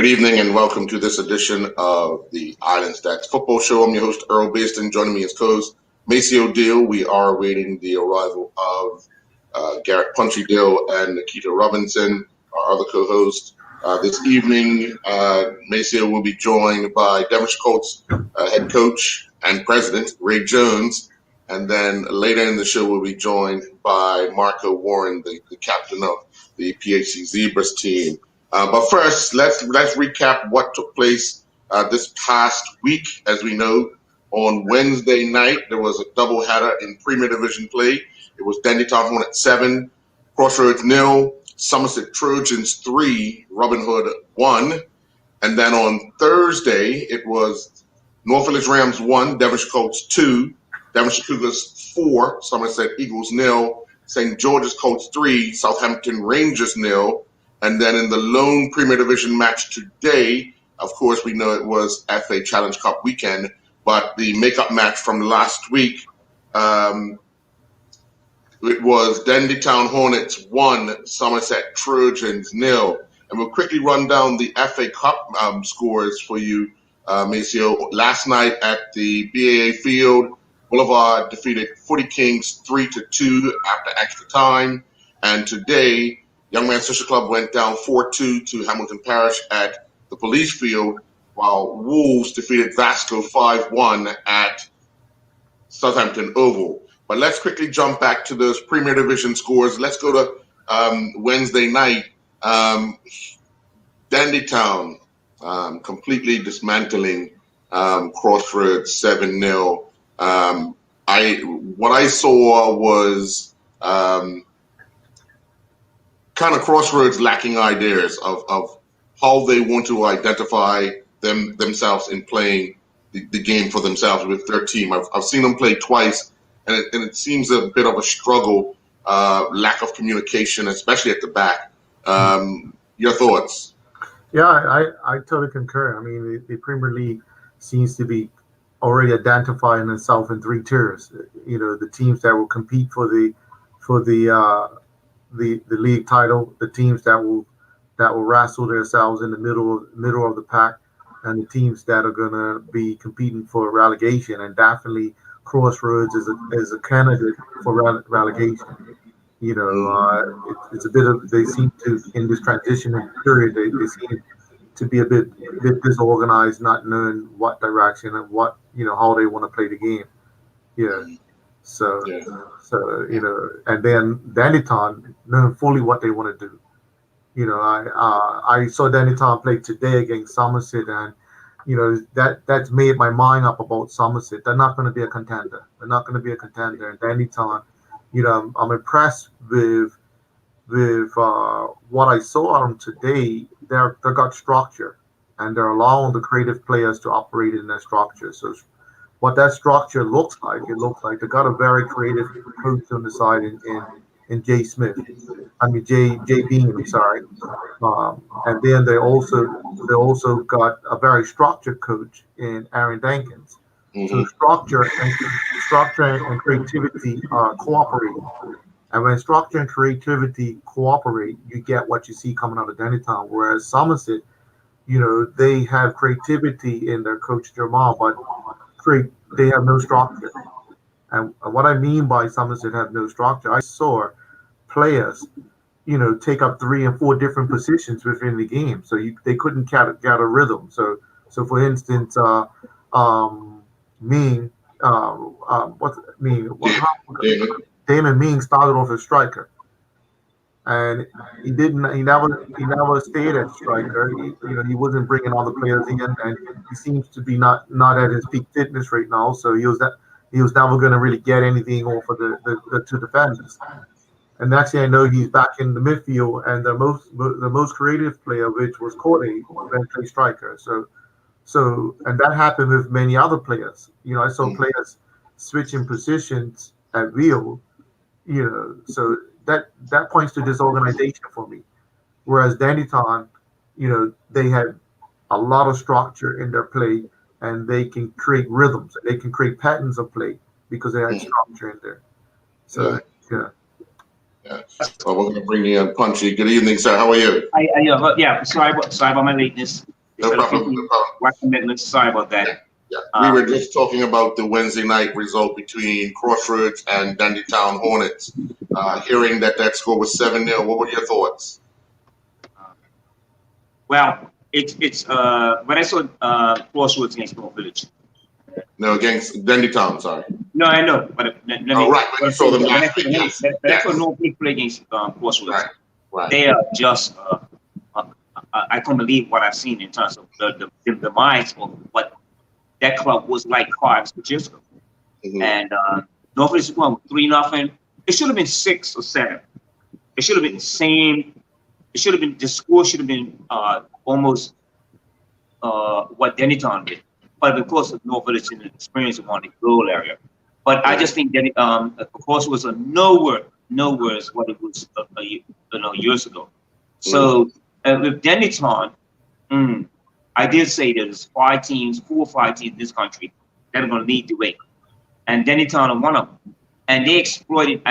Good evening and welcome to this edition of the Island Stacks Football Show. I'm your host, Earl Baston. Joining me as co-host, Macy O'Deal. We are awaiting the arrival of Garrett Punchy Dill and Nikita Robinson, our other co-host. This evening, Maceo will be joined by Devonshire Colts head coach and president, Ray Jones. And then later in the show, we'll be joined by Marco Warren, the captain of the PHC Zebras team. But first, let's recap what took place this past week. As we know, on Wednesday night, there was a doubleheader in Premier Division play. It was Dandytown Hornets 7, Crossroads 0, Somerset Trojans 3, Robin Hood 1. And then on Thursday, it was North Village Rams 1, Devonshire Colts 2, Devonshire Cougars 4, Somerset Eagles 0, St. George's Colts 3, Southampton Rangers 0. And then in the lone Premier Division match today, of course, we know it was FA Challenge Cup weekend, but the makeup match from last week, it was Dandytown Hornets 1, Somerset Trojans 0. And we'll quickly run down the FA Cup scores for you, Maceo. Last night at the BAA Field, Boulevard defeated Footy Kings 3-2 after extra time. And today, Young Man Social Club went down 4-2 to Hamilton Parish at the Police Field, while Wolves defeated Vasco 5-1 at Southampton Oval. But let's quickly jump back to those Premier Division scores. Let's go to Wednesday night. Dandytown completely dismantling Crossroads 7-0. What I saw was kind of Crossroads lacking ideas of how they want to identify themselves in playing the game for themselves with their team. I've seen them play twice, and it seems a bit of a struggle, lack of communication, especially at the back. Your thoughts? Yeah, I totally concur. I mean, the Premier League seems to be already identifying itself in three tiers. You know, the teams that will compete for the league title, the teams that will wrestle themselves in the middle of the pack, and the teams that are going to be competing for relegation. And definitely Crossroads is a candidate for relegation. You know, it's a bit of, they seem to, in this transition period, they seem to be a bit disorganized, not knowing what direction and what, you know, how they want to play the game. Yeah. So you know, and then Dandytown knowing fully what they want to do. You know, I saw Dandytown play today against Somerset, and you know that's made my mind up about Somerset. They're not going to be a contender. They're not going to be a contender. And Dandytown, you know, I'm impressed with what I saw of them today. They got structure, and they're allowing the creative players to operate in their structure. So what that structure looks like, it looks like they got a very creative coach on the side in Jay Smith. I mean Jay Bean, I'm sorry. And then they also got a very structured coach in Aaron Dankins. Mm-hmm. So structure and creativity cooperate. And when structure and creativity cooperate, you get what you see coming out of Dandytown. Whereas Somerset, you know, they have creativity in their coach Jamal, but they have no structure. And what I mean by Somerset have no structure, I saw players, you know, take up 3 and 4 different positions within the game. So they couldn't get a rhythm. So for instance, Damon Mean started off as striker, and he never stayed as striker. He wasn't bringing all the players in, and he seems to be not at his peak fitness right now. So he was never going to really get anything off of the two defenders. And next thing I know, he's back in the midfield, and the most creative player, which was Corday, then play striker. So and that happened with many other players. You know, I saw players switching positions at will. You know, so that points to disorganization for me. Whereas Dandytown, you know, they had a lot of structure in their play, and they can create rhythms, they can create patterns of play because they had structure in there. So yeah. Well, we're going to bring you in, Punchy. Good evening, sir. How are you? Yeah, sorry about my lateness. No problem. No problem. What commitments? Sorry about that. Yeah. We were just talking about the Wednesday night result between Crossroads and Dundee Town Hornets. Hearing that score was 7-0, what were your thoughts? Well, it's when I saw Crossroads against North Village. No, against Dundee Town. Sorry. No, I know, but right. When you saw them last week, yes. That's what North Village play against Crossroads. Right. They are just. I can't believe what I've seen in terms of the demise of what that club was like 5-6 years ago. Mm-hmm. And North Village won 3-0. It should have been 6 or 7. It should have been the same. It should have been, the score should have been almost what Dennytown did. But of course, North Village in the experience of the goal area. But I just think that of course, it was nowhere as what it was years ago. So with Dennytown, I did say there's 4 or 5 teams in this country that are going to lead the way. And Dennytown are one of them. And they exploited,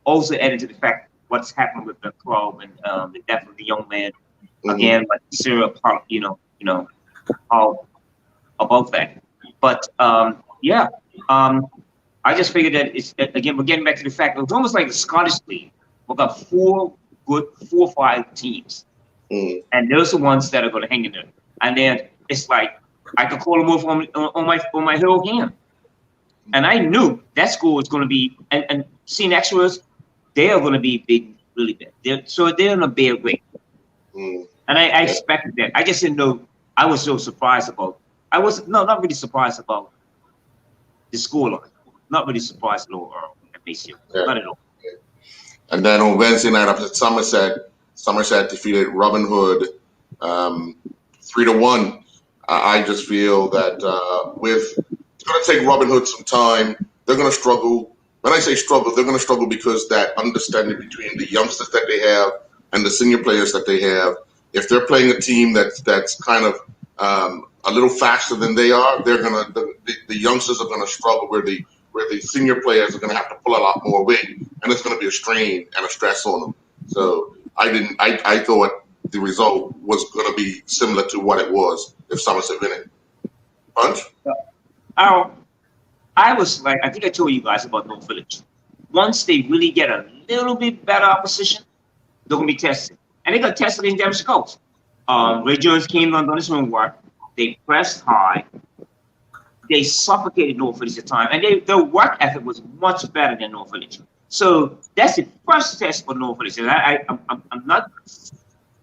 also added to the fact what's happened with the club and the death of the young man. Again, like serial part, how about that. But I just figured that it's, again, we're getting back to the fact it was almost like the Scottish League. We've got 4 or 5 teams. And those are the ones that are going to hang in there. And then it's like I could call them off on my hill hand. And I knew that score was going to be, and seeing extras, they are going to be big, really big. They're in a bad way. And I expected that. I just didn't know. I was so surprised about. Not really surprised about the scoreline. Not really surprised at all, at least. Not at all. And then on Wednesday night up at Somerset defeated Robin Hood 3-1. I just feel that it's going to take Robin Hood some time. They're going to struggle. When I say struggle, they're going to struggle because that understanding between the youngsters that they have and the senior players that they have. If they're playing a team that's kind of a little faster than they are, the youngsters are going to struggle where the senior players are going to have to pull a lot more weight, and it's going to be a strain and a stress on them. So I thought the result was going to be similar to what it was if Somerset winning. Punch? I was like, I think I told you guys about North Village. Once they really get a little bit better opposition, they're going to be tested. And they got tested in Devonshire Coast. Ray Jones came on this homework. They pressed high. They suffocated North Village at the time. And their work ethic was much better than North Village. So that's the first test for North Village. And I'm not,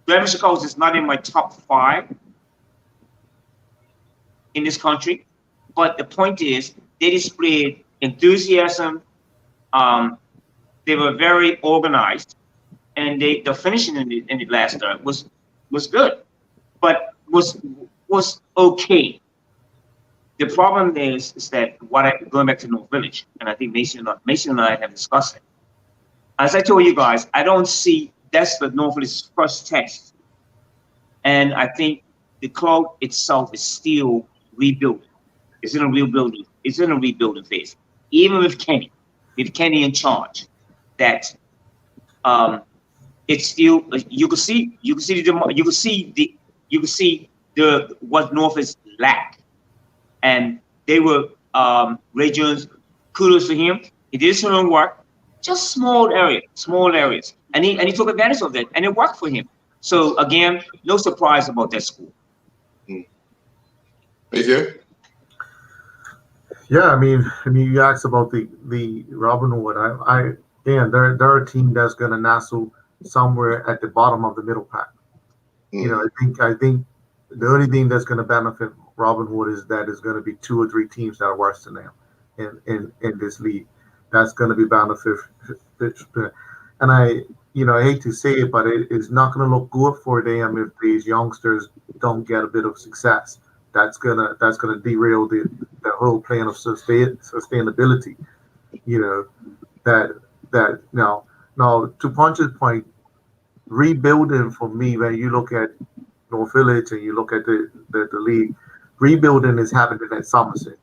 Devonshire Coast is not in my top 5 in this country. But the point is, they displayed enthusiasm. They were very organized, and the finishing in the last third was good, but was okay. The problem is that going back to North Village, and I think Mason and I have discussed it. As I told you guys, I don't see that's the North Village's first test, and I think the club itself is still rebuilding. It's in a rebuilding. It's in a rebuilding phase. Even with Kenny in charge, that it's still you can see what North is lack, and they were Ray Jones. Kudos to him. He did his homework, just small areas, and he took advantage of that, and it worked for him. So again, no surprise about that school. AJ? Yeah, I mean, you asked about the Robin Hood. They're a team that's going to nestle somewhere at the bottom of the middle pack. I think the only thing that's going to benefit Robin Hood is that there's going to be 2 or 3 teams that are worse than them in this league. That's going to be beneficial. And I hate to say it, but it's not going to look good for them if these youngsters don't get a bit of success. That's gonna derail the whole plan of sustainability. That now to Punch's point, rebuilding for me, when you look at North Village and you look at the league, rebuilding is happening at Somerset.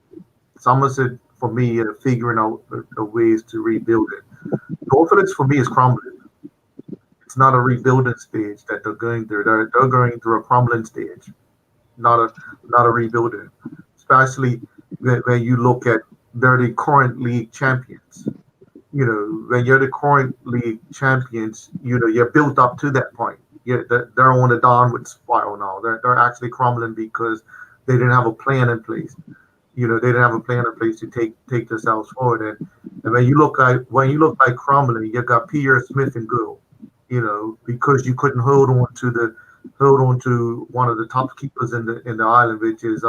Somerset for me are figuring out the ways to rebuild it. North Village for me is crumbling. It's not a rebuilding stage that they're going through. They're going through a crumbling stage. not a rebuilding. Especially when you look at they're the current league champions. When you're the current league champions, you're built up to that point. Yeah, they're on the downward spiral now. They're actually crumbling because they didn't have a plan in place. They didn't have a plan in place to take themselves forward. And when you look like crumbling, you got Pierre Smith and Gould. Because you couldn't hold on to one of the top keepers in the island, which is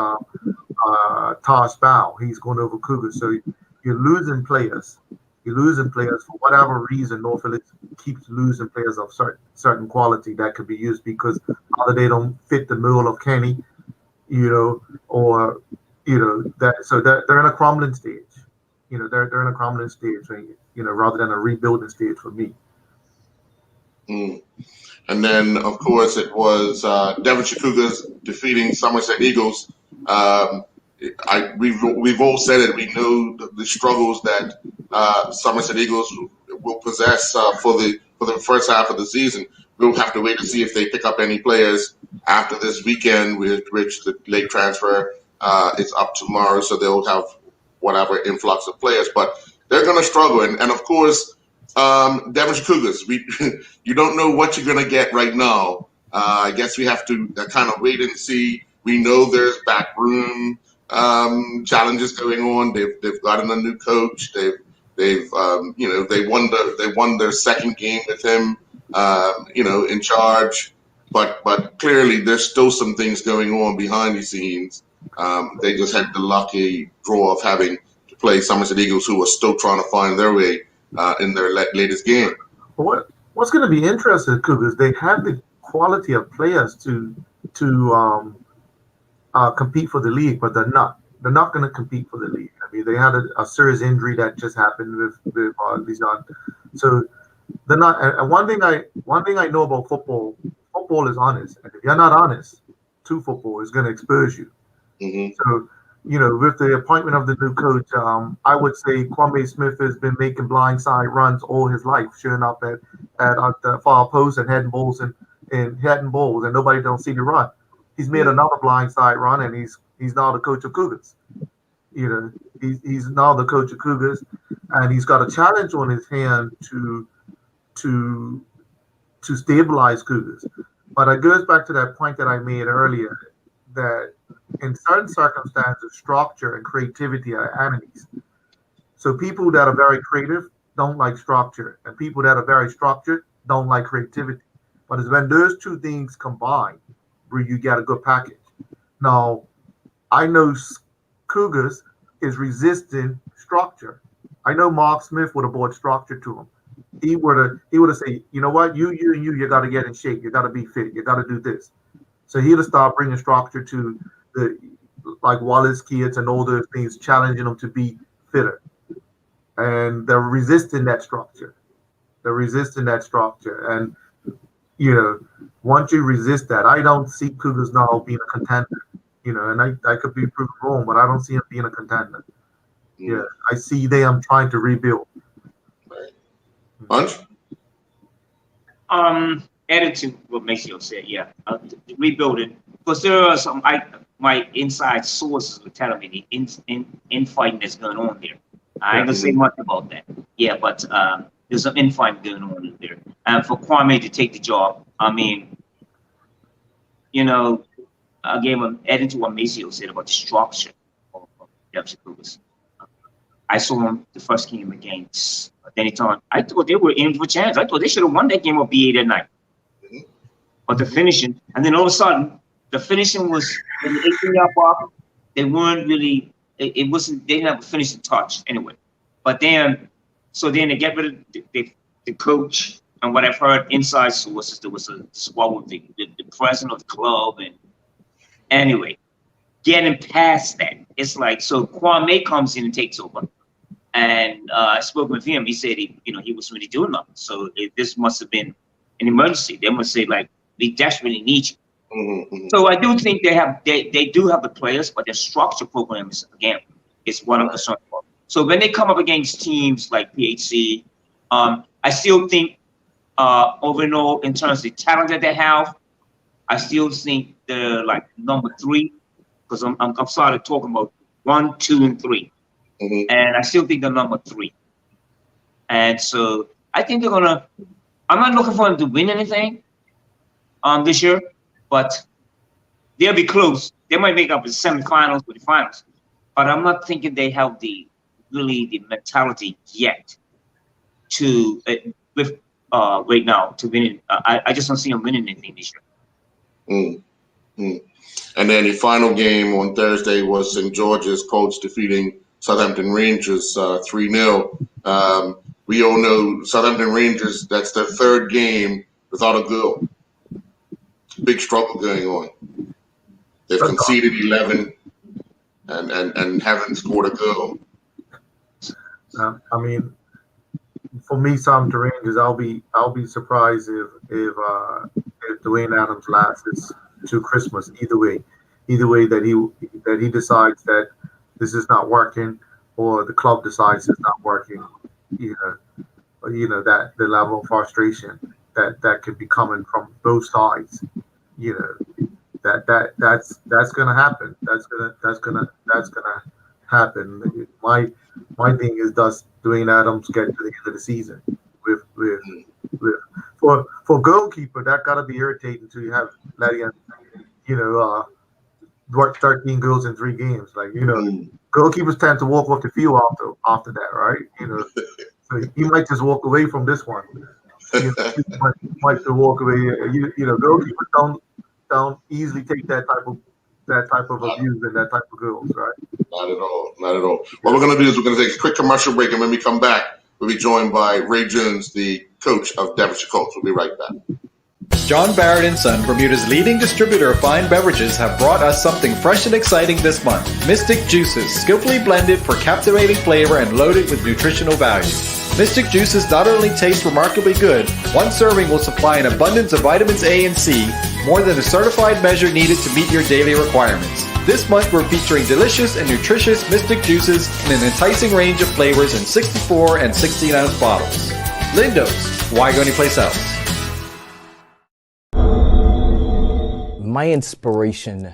Tosh Bow. He's going over Cougars. So you're losing players. You're losing players for whatever reason. Norfolk keeps losing players of certain quality that could be used because either they don't fit the mold of Kenny, or that. So they're in a crumbling stage. They're in a crumbling stage, rather than a rebuilding stage for me. Mm. And then, of course, it was Devonshire Cougars defeating Somerset Eagles. We've all said it. We know the struggles that Somerset Eagles will possess for the first half of the season. We'll have to wait to see if they pick up any players after this weekend, which the late transfer is up tomorrow. So they'll have whatever influx of players, but they're going to struggle. And of course, Devonshire Cougars, you don't know what you're going to get right now. I guess we have to kind of wait and see. We know there's backroom challenges going on. They've gotten a new coach. They won their second game with him, in charge. But clearly there's still some things going on behind the scenes. They just had the lucky draw of having to play Somerset Eagles, who are still trying to find their way in their latest game. What's going to be interesting, Cougars? They have the quality of players to compete for the league, but they're not. They're not going to compete for the league. I mean, they had a serious injury that just happened with Lizard. So they're not. And one thing I know about football is honest. And if you're not honest to football, it's going to expose you. Mm-hmm. So, with the appointment of the new coach, I would say Kwame Smith has been making blindside runs all his life, showing up at the far post and heading balls and nobody don't see the run. He's made another blindside run, and he's now the coach of Cougars. He's now the coach of Cougars, and he's got a challenge on his hand to stabilize Cougars. But it goes back to that point that I made earlier, that in certain circumstances, structure and creativity are enemies. So people that are very creative don't like structure, and people that are very structured don't like creativity. But it's when those two things combine where you get a good package. Now, I know Cougars is resisting structure. I know Mark Smith would have brought structure to him. He would have said, you know what, you got to get in shape. You got to be fit. You got to do this. So he'd have started bringing structure to like Wallace kids and all those things, challenging them to be fitter. And they're resisting that structure. And, once you resist that, I don't see Cougars now being a contender. And I could be proven wrong, but I don't see him being a contender. Yeah, I see them trying to rebuild. Punch? Added to what Maceo said, rebuilding, because there are some, my inside sources were telling me the infighting that's going on there. I ain't gonna say much about that. Yeah, but there's some infighting going on there. And for Kwame to take the job, I mean, again, adding to what Maceo said about the structure of Devonshire Cougars. I saw him the first game against Dennytown. I thought they were in for a chance. I thought they should have won that game or B8 that night. Mm-hmm. But the finishing, and then all of a sudden, the finishing was in the 18-yard box. They weren't really, they didn't have a finishing touch anyway. But then they get rid of the coach, and what I've heard inside sources, there was a squabble with the president of the club. And anyway, getting past that, it's like, so Kwame comes in and takes over. And I spoke with him. He said he was really doing nothing. So this must have been an emergency. They must say, like, we desperately need you. Mm-hmm. So I do think they do have the players, but their structure program is what I'm concerned about. So when they come up against teams like PHC, I still think overall in terms of the talent that they have, I still think they're like number 3 because I'm started talking about 1, 2, and 3, and I still think they're number 3. And so I think they're gonna. I'm not looking for them to win anything this year, but they'll be close. They might make up the semifinals or the finals, but I'm not thinking they have the mentality yet to right now to win it. I just don't see them winning anything this year. And then the final game on Thursday was St. George's Colts defeating Southampton Rangers 3-0. We all know Southampton Rangers, that's their 3rd game without a goal. Big struggle going on. They've conceded 11 and haven't scored a goal. I mean, for me, Southampton Rangers, I'll be surprised if Dwayne Adams lasts to Christmas. Either way that he decides that this is not working, or the club decides it's not working. You know that the level of frustration that could be coming from both sides. You know that's gonna happen. That's gonna happen. My thing is, does Dwayne Adams get to the end of the season with for goalkeeper? That gotta be irritating to have letting work 13 goals in 3 games. Like, goalkeepers tend to walk off the field after that, right? So he might just walk away from this one. He might just walk away. Goalkeepers don't easily take that type of abuse and that type of goals, right? Not at all. What we're going to do is we're going to take a quick commercial break, and when we come back, we'll be joined by Ray Jones, the coach of Devonshire Colts. We'll be right back. John Barrett & Son, Bermuda's leading distributor of fine beverages, have brought us something fresh and exciting this month. Mystic Juices, skillfully blended for captivating flavor and loaded with nutritional value. Mystic Juices not only taste remarkably good, one serving will supply an abundance of vitamins A and C, more than the certified measure needed to meet your daily requirements. This month we're featuring delicious and nutritious Mystic Juices in an enticing range of flavors in 64 and 16-ounce bottles. Lindo's, why go anyplace else? My inspiration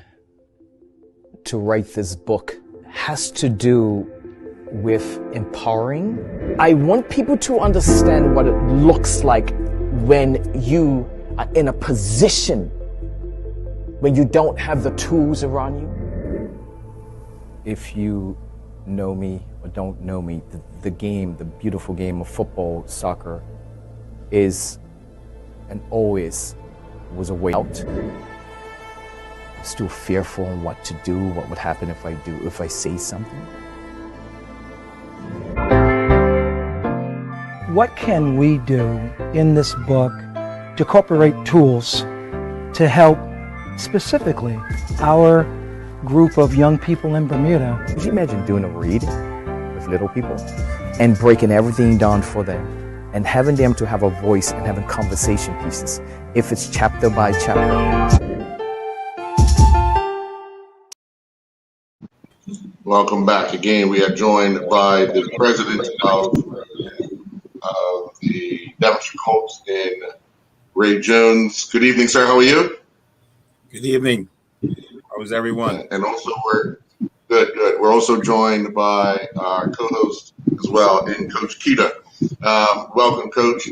to write this book has to do with empowering. I want people to understand what it looks like when you are in a position when you don't have the tools around you. If you know me or don't know me, the game, the beautiful game of football, soccer, is and always was a way out. I'm still fearful on what to do, what would happen if I say something. What can we do in this book to incorporate tools to help specifically our group of young people in Bermuda? Could you imagine doing a read with little people and breaking everything down for them and having them to have a voice and having conversation pieces, if it's chapter by chapter? Welcome back again. We are joined by the president of the Devonshire Colts, in Ray Jones. Good evening, sir. How are you? Good evening. How is everyone? And also, we're good. We're also joined by our co-host as well, in Coach Keita. Welcome, Coach.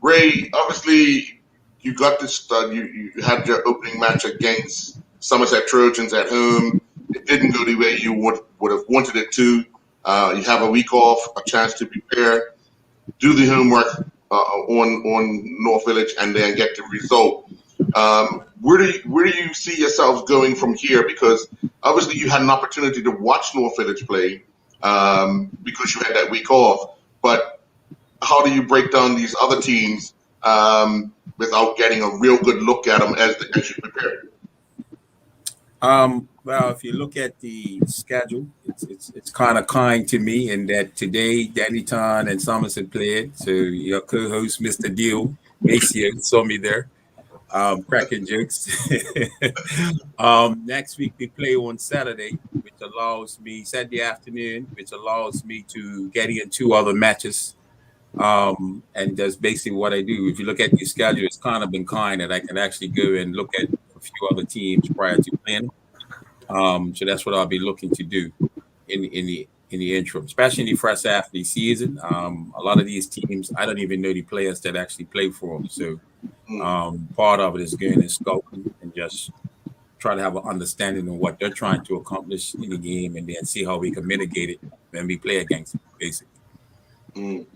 Ray, obviously, you got this. You had your opening match against Somerset Trojans at home. It didn't go the way you would have wanted it to. You have a week off, a chance to prepare, do the homework on North Village, and then get the result. Where do you see yourselves going from here? Because obviously you had an opportunity to watch North Village play because you had that week off. But how do you break down these other teams without getting a real good look at them as you prepare? Well, if you look at the schedule, it's kind of kind to me in that today Danny Ton and Somerset played. So your co-host, Mr. Deal, Maceo, saw me there, cracking jokes. Next week we play on Saturday, which allows me Saturday afternoon, which allows me to get in 2 other matches. And that's basically what I do. If you look at the schedule, it's kind of been kind that I can actually go and look at few other teams prior to playing. So that's what I'll be looking to do in the interim, especially in the first half of the season. A lot of these teams, I don't even know the players that actually play for them. So part of it is going and scouting and just try to have an understanding of what they're trying to accomplish in the game, and then see how we can mitigate it when we play against it, basically.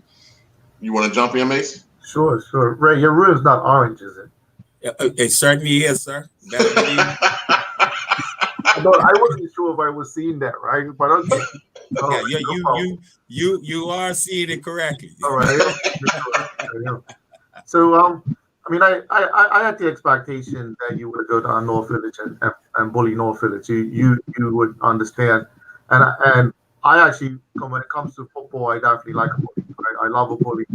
You want to jump in, Mace? Sure. Ray, your room's not orange, is it? It certainly is, sir. I wasn't sure if I was seeing that right, but okay. You are seeing it correctly. All right. So I mean, I had the expectation that you would go down North Village and bully North Village. You would understand, and I actually, when it comes to football, I definitely like a bully. I love a bully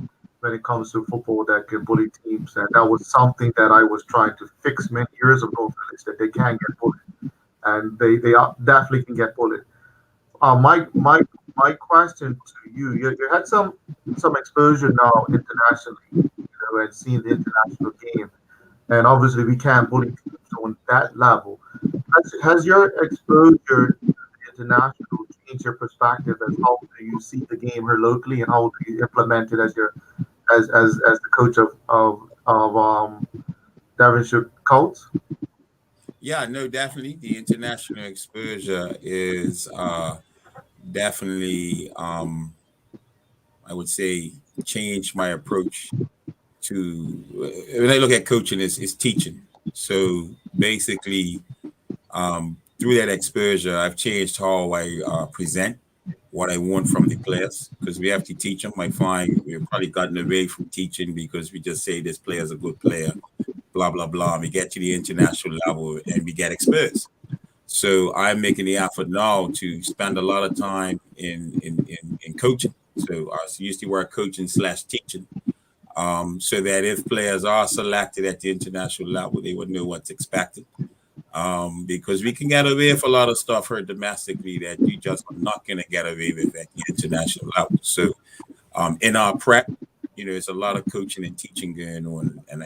when it comes to football that can bully teams, and that was something that I was trying to fix many years of North Village, that they can get bullied, and they definitely can get bullied. My question to you had some exposure now internationally, and seeing the international game, and obviously we can't bully teams on that level. Has your exposure to the international changed your perspective as how do you see the game here locally, and how do you implement it as the coach of Devonshire Colts? Yeah, no, definitely. The international exposure is definitely, I would say, changed my approach to, when I look at coaching, is teaching. So basically, through that exposure, I've changed how I present what I want from the players, because we have to teach them. I find we've probably gotten away from teaching because we just say this player is a good player, blah, blah, blah. We get to the international level and we get exposed. So I'm making the effort now to spend a lot of time in coaching. So I use the word coaching / teaching, so that if players are selected at the international level, they would know what's expected. Because we can get away with a lot of stuff here domestically that you just are not going to get away with at the international level. So in our prep, there's a lot of coaching and teaching going on. And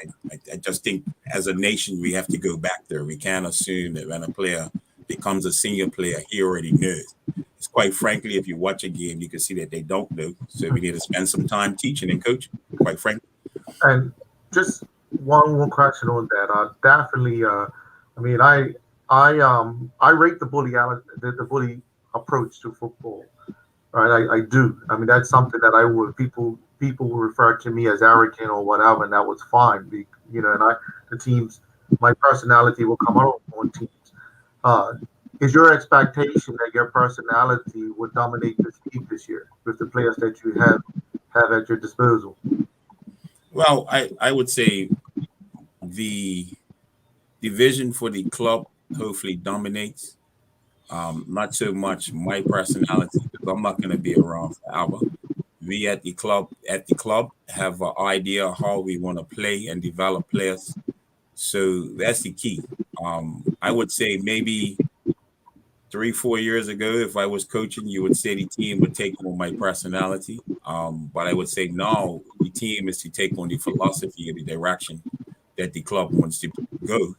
I just think as a nation, we have to go back there. We can't assume that when a player becomes a senior player, he already knows. It's quite frankly, if you watch a game, you can see that they don't know. So we need to spend some time teaching and coaching, quite frankly. And just one more question on that. Definitely, I mean, I rate the bully approach to football, right? I do. I mean, that's something that people will refer to me as arrogant or whatever, and that was fine. And the teams, my personality will come out on teams. Is your expectation that your personality would dominate this team this year with the players that you have at your disposal? Well, I would say the vision for the club hopefully dominates. Not so much my personality, because I'm not going to be around forever. We at the club have an idea of how we want to play and develop players. So that's the key. I would say maybe 3-4 years ago, if I was coaching, you would say the team would take on my personality. But I would say now the team is to take on the philosophy of the direction that the club wants to go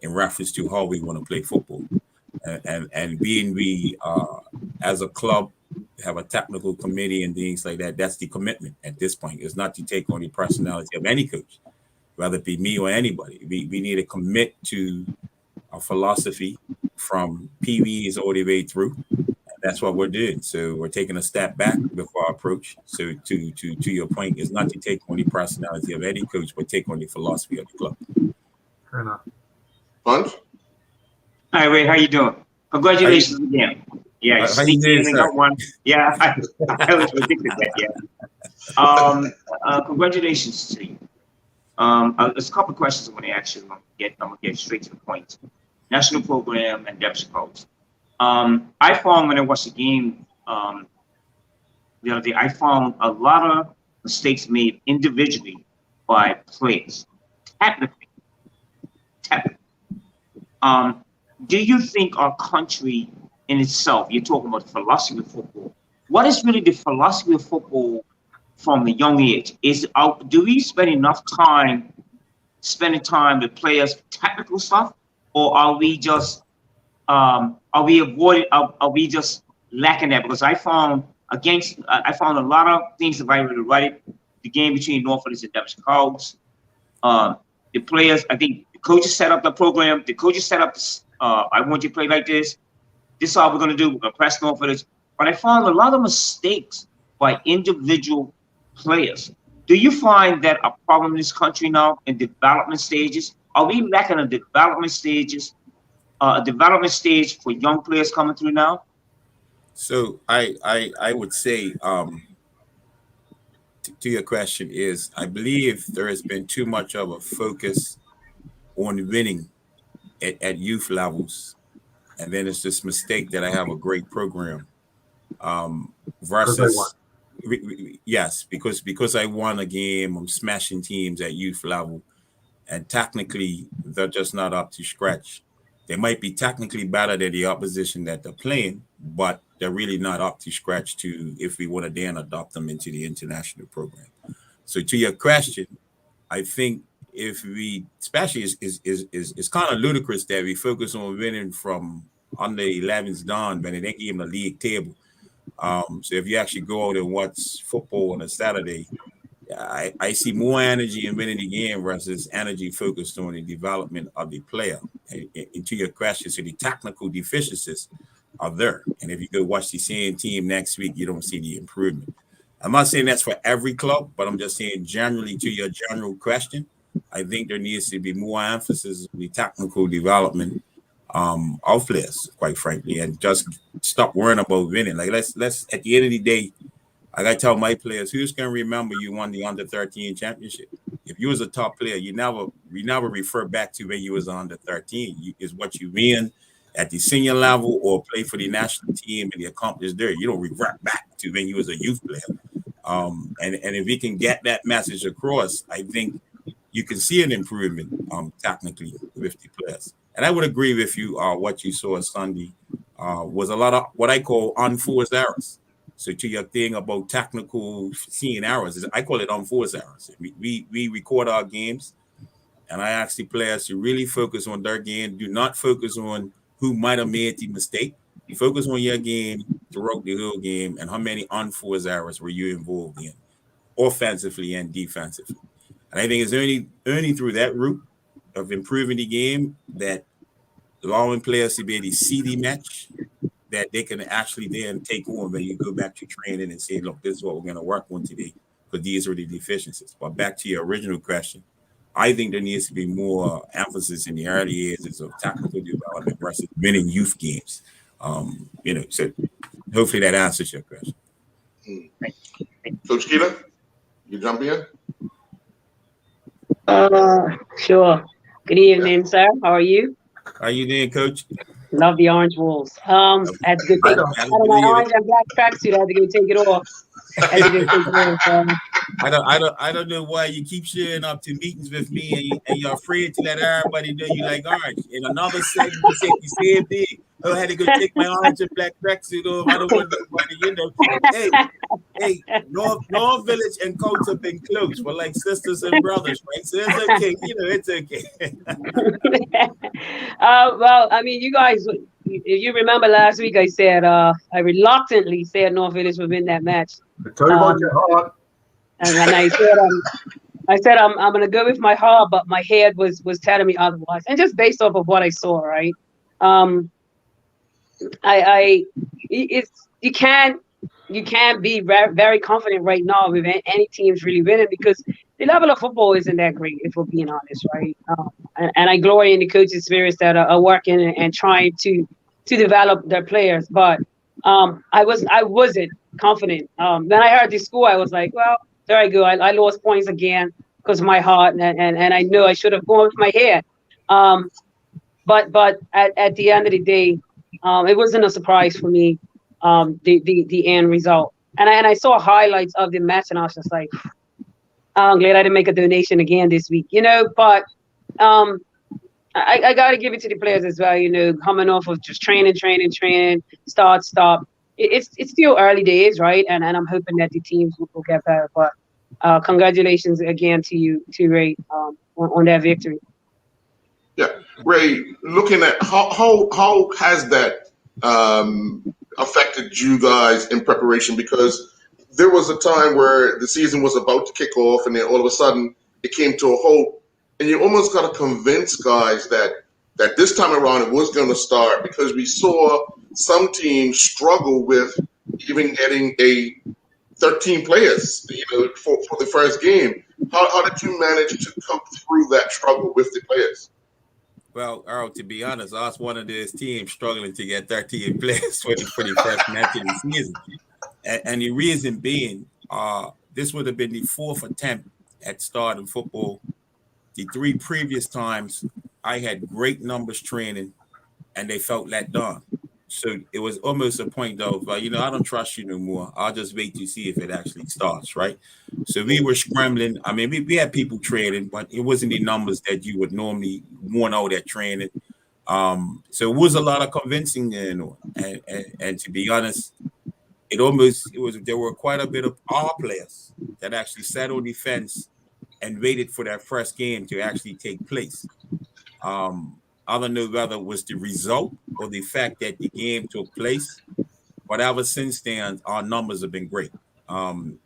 in reference to how we want to play football. And being we as a club have a technical committee and things like that, that's the commitment at this point. It's not to take on the personality of any coach, whether it be me or anybody. We need to commit to a philosophy from PVs all the way through. And that's what we're doing. So we're taking a step back with our approach. So to your point, it's not to take on the personality of any coach, but take on the philosophy of the club. Fair enough. Punch? Hi, Ray. How you doing? Congratulations again. Yeah, sneak in got one. Yeah, I was predicted that. Yeah. Congratulations to you. There's a couple of questions I'm going to ask you. I'm going to get straight to the point. National program and depth coach. I found when I watched the game the other day, I found a lot of mistakes made individually by players. Technically. Do you think our country in itself, you're talking about the philosophy of football, what is really the philosophy of football from a young age? Do we spend enough time with players technical stuff, or are we just are we avoiding? Are we just lacking that? Because I found a lot of things if I were to write it. The game between Norfolk and Devonshire Cards. The players, I think the coaches set up the program. The coaches set up this, I want you to play like this. This is all we're going to do. We're going to press Norfolk. But I found a lot of mistakes by individual players. Do you find that a problem in this country now in development stages? Are we lacking a development stage for young players coming through now? So I would say to your question is, I believe there has been too much of a focus on winning at youth levels, and then it's this mistake that I have a great program versus yes, because I won a game, I'm smashing teams at youth level, and technically they're just not up to scratch. They might be technically better than the opposition that they're playing, but they're really not up to scratch to if we want to then adopt them into the international program. So to your question, I think if we, especially it's kind of ludicrous that we focus on winning from under 11s down, but they didn't give them a league table. So if you actually go out and watch football on a Saturday, I see more energy in winning the game versus energy focused on the development of the player. And to your question, so the technical deficiencies are there. And if you go watch the same team next week, you don't see the improvement. I'm not saying that's for every club, but I'm just saying generally to your general question, I think there needs to be more emphasis on the technical development of players, quite frankly, and just stop worrying about winning. Like let's at the end of the day, like I tell my players, who's gonna remember you won the under 13 championship? If you was a top player, you never refer back to when you was under 13. Is what you win at the senior level or play for the national team and the accomplished there. You don't revert back to when you was a youth player. And if we can get that message across, I think you can see an improvement technically with the players. And I would agree with you. What you saw Sunday was a lot of what I call unforced errors. So to your thing about technical seeing errors, I call it unforced errors. We record our games, and I ask the players to really focus on their game. Do not focus on who might have made the mistake. You focus on your game throughout the whole game and how many unforced errors were you involved in, offensively and defensively. And I think it's only through that route of improving the game that allowing players to be able to see the match that they can actually then take on when you go back to training and say, look, this is what we're going to work on today because these are the deficiencies. But back to your original question, I think there needs to be more emphasis in the early years of technical development versus winning youth games. So hopefully that answers your question. Coach Keita, you jump in? Sure. Good evening, sir. How are you? How you doing, Coach? Love the orange wolves. That's a good thing. Out of my orange and black tracksuit, I had to go take it off. I don't know why you keep showing up to meetings with me and you're afraid to let everybody know you like orange. In another segment, you say the same thing. I had to go take my orange and black tracksuit off. I don't want nobody, Hey, North Village and Coach have been close. We're like sisters and brothers, right? So it's okay. It's okay. Well, I mean, you guys, if you remember last week, I said I reluctantly said North Village would win that match. Tell you about your heart. And I said I'm gonna go with my heart, but my head was telling me otherwise. And just based off of what I saw, right? You can't be very, very confident right now with any teams really winning because the level of football isn't that great, if we're being honest, right? And I glory in the coaches' spirits that are working and trying to develop their players, but I wasn't confident. Then I heard the score, I was like, well, there I go. I lost points again because of my heart, and I know I should have gone with my head. But at the end of the day, it wasn't a surprise for me. The end result, and I saw highlights of the match, and I was just like, I'm glad I didn't make a donation again this week, But I got to give it to the players as well, coming off of just training, start, stop. It's still early days, right? And I'm hoping that the teams will get better. But congratulations again to you, Ray, on that victory. Yeah, Ray, looking at how has that affected you guys in preparation? Because there was a time where the season was about to kick off, and then all of a sudden it came to a halt, and you almost got to convince guys that this time around it was going to start, because we saw some teams struggle with even getting 13 players, for the first game. How did you manage to come through that struggle with the players? Well, Earl, to be honest, I was one of those teams struggling to get 13 players for the first match of the season. And the reason being, this would have been the fourth attempt at starting football. The 3 previous times, I had great numbers training, and they felt let down. So it was almost a point of, I don't trust you no more. I'll just wait to see if it actually starts, right? So we were scrambling. I mean, we had people training, but it wasn't the numbers that you would normally want out at training. So it was a lot of convincing, and to be honest, there were quite a bit of our players that actually sat on the fence and waited for that first game to actually take place. I don't know whether it was the result or the fact that the game took place, but ever since then, our numbers have been great. And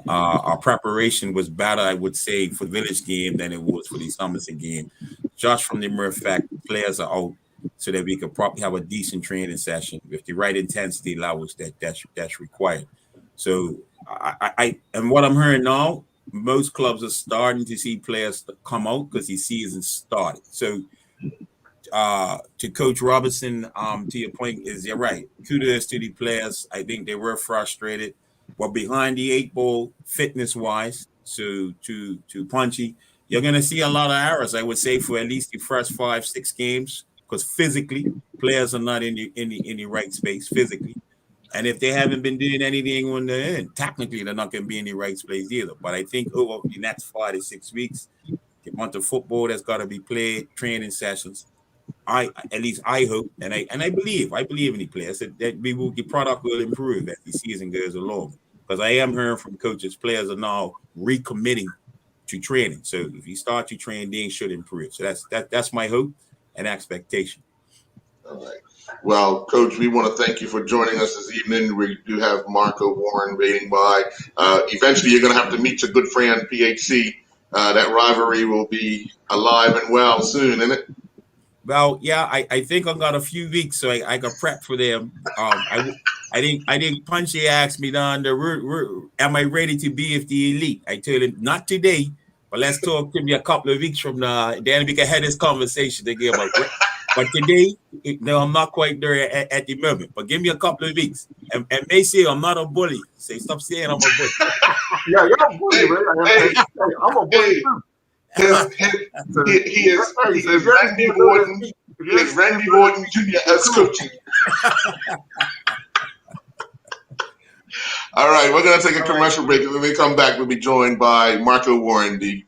our preparation was better, I would say, for the Village game than it was for the Somerset game. Just from the mere fact players are out, so that we could probably have a decent training session with the right intensity levels that's required. So I and what I'm hearing now, most clubs are starting to see players come out because the season started. So to Coach Robinson, to your point, you're right. Kudos to the players. I think they were frustrated. But behind the 8 ball, fitness-wise, so to Punchy, you're going to see a lot of errors, I would say, for at least the first 5-6 games, because physically, players are not in the right space physically. And if they haven't been doing anything on the end, technically, they're not going to be in the right place either. But I think over the next 5 to 6 weeks, the amount of football that's got to be played, training sessions, I hope, and I believe in the players that the product will improve as the season goes along. Because I am hearing from coaches, players are now recommitting to training. So if you start to train, they should improve. So that's my hope and expectation. All right. Well, Coach, we want to thank you for joining us this evening. We do have Marco Warren waiting by. Eventually, you're going to have to meet your good friend PHC. That rivalry will be alive and well soon, isn't it? Well, yeah, I think I've got a few weeks, so I got prep for them. I think Punchy asked me down the am I ready to be with the elite? I told him not today, but let's talk to me a couple of weeks from now. Then we can have this conversation again about it. But today, no, I'm not quite there at the moment. But give me a couple of weeks. And may say I'm not a bully. Say, stop saying I'm a bully. Yeah, you're a bully, right? I'm a bully too. He is Randy Orton Jr. as coaching. All right, we're going to take a commercial break. When we come back, we'll be joined by Marco Warren, the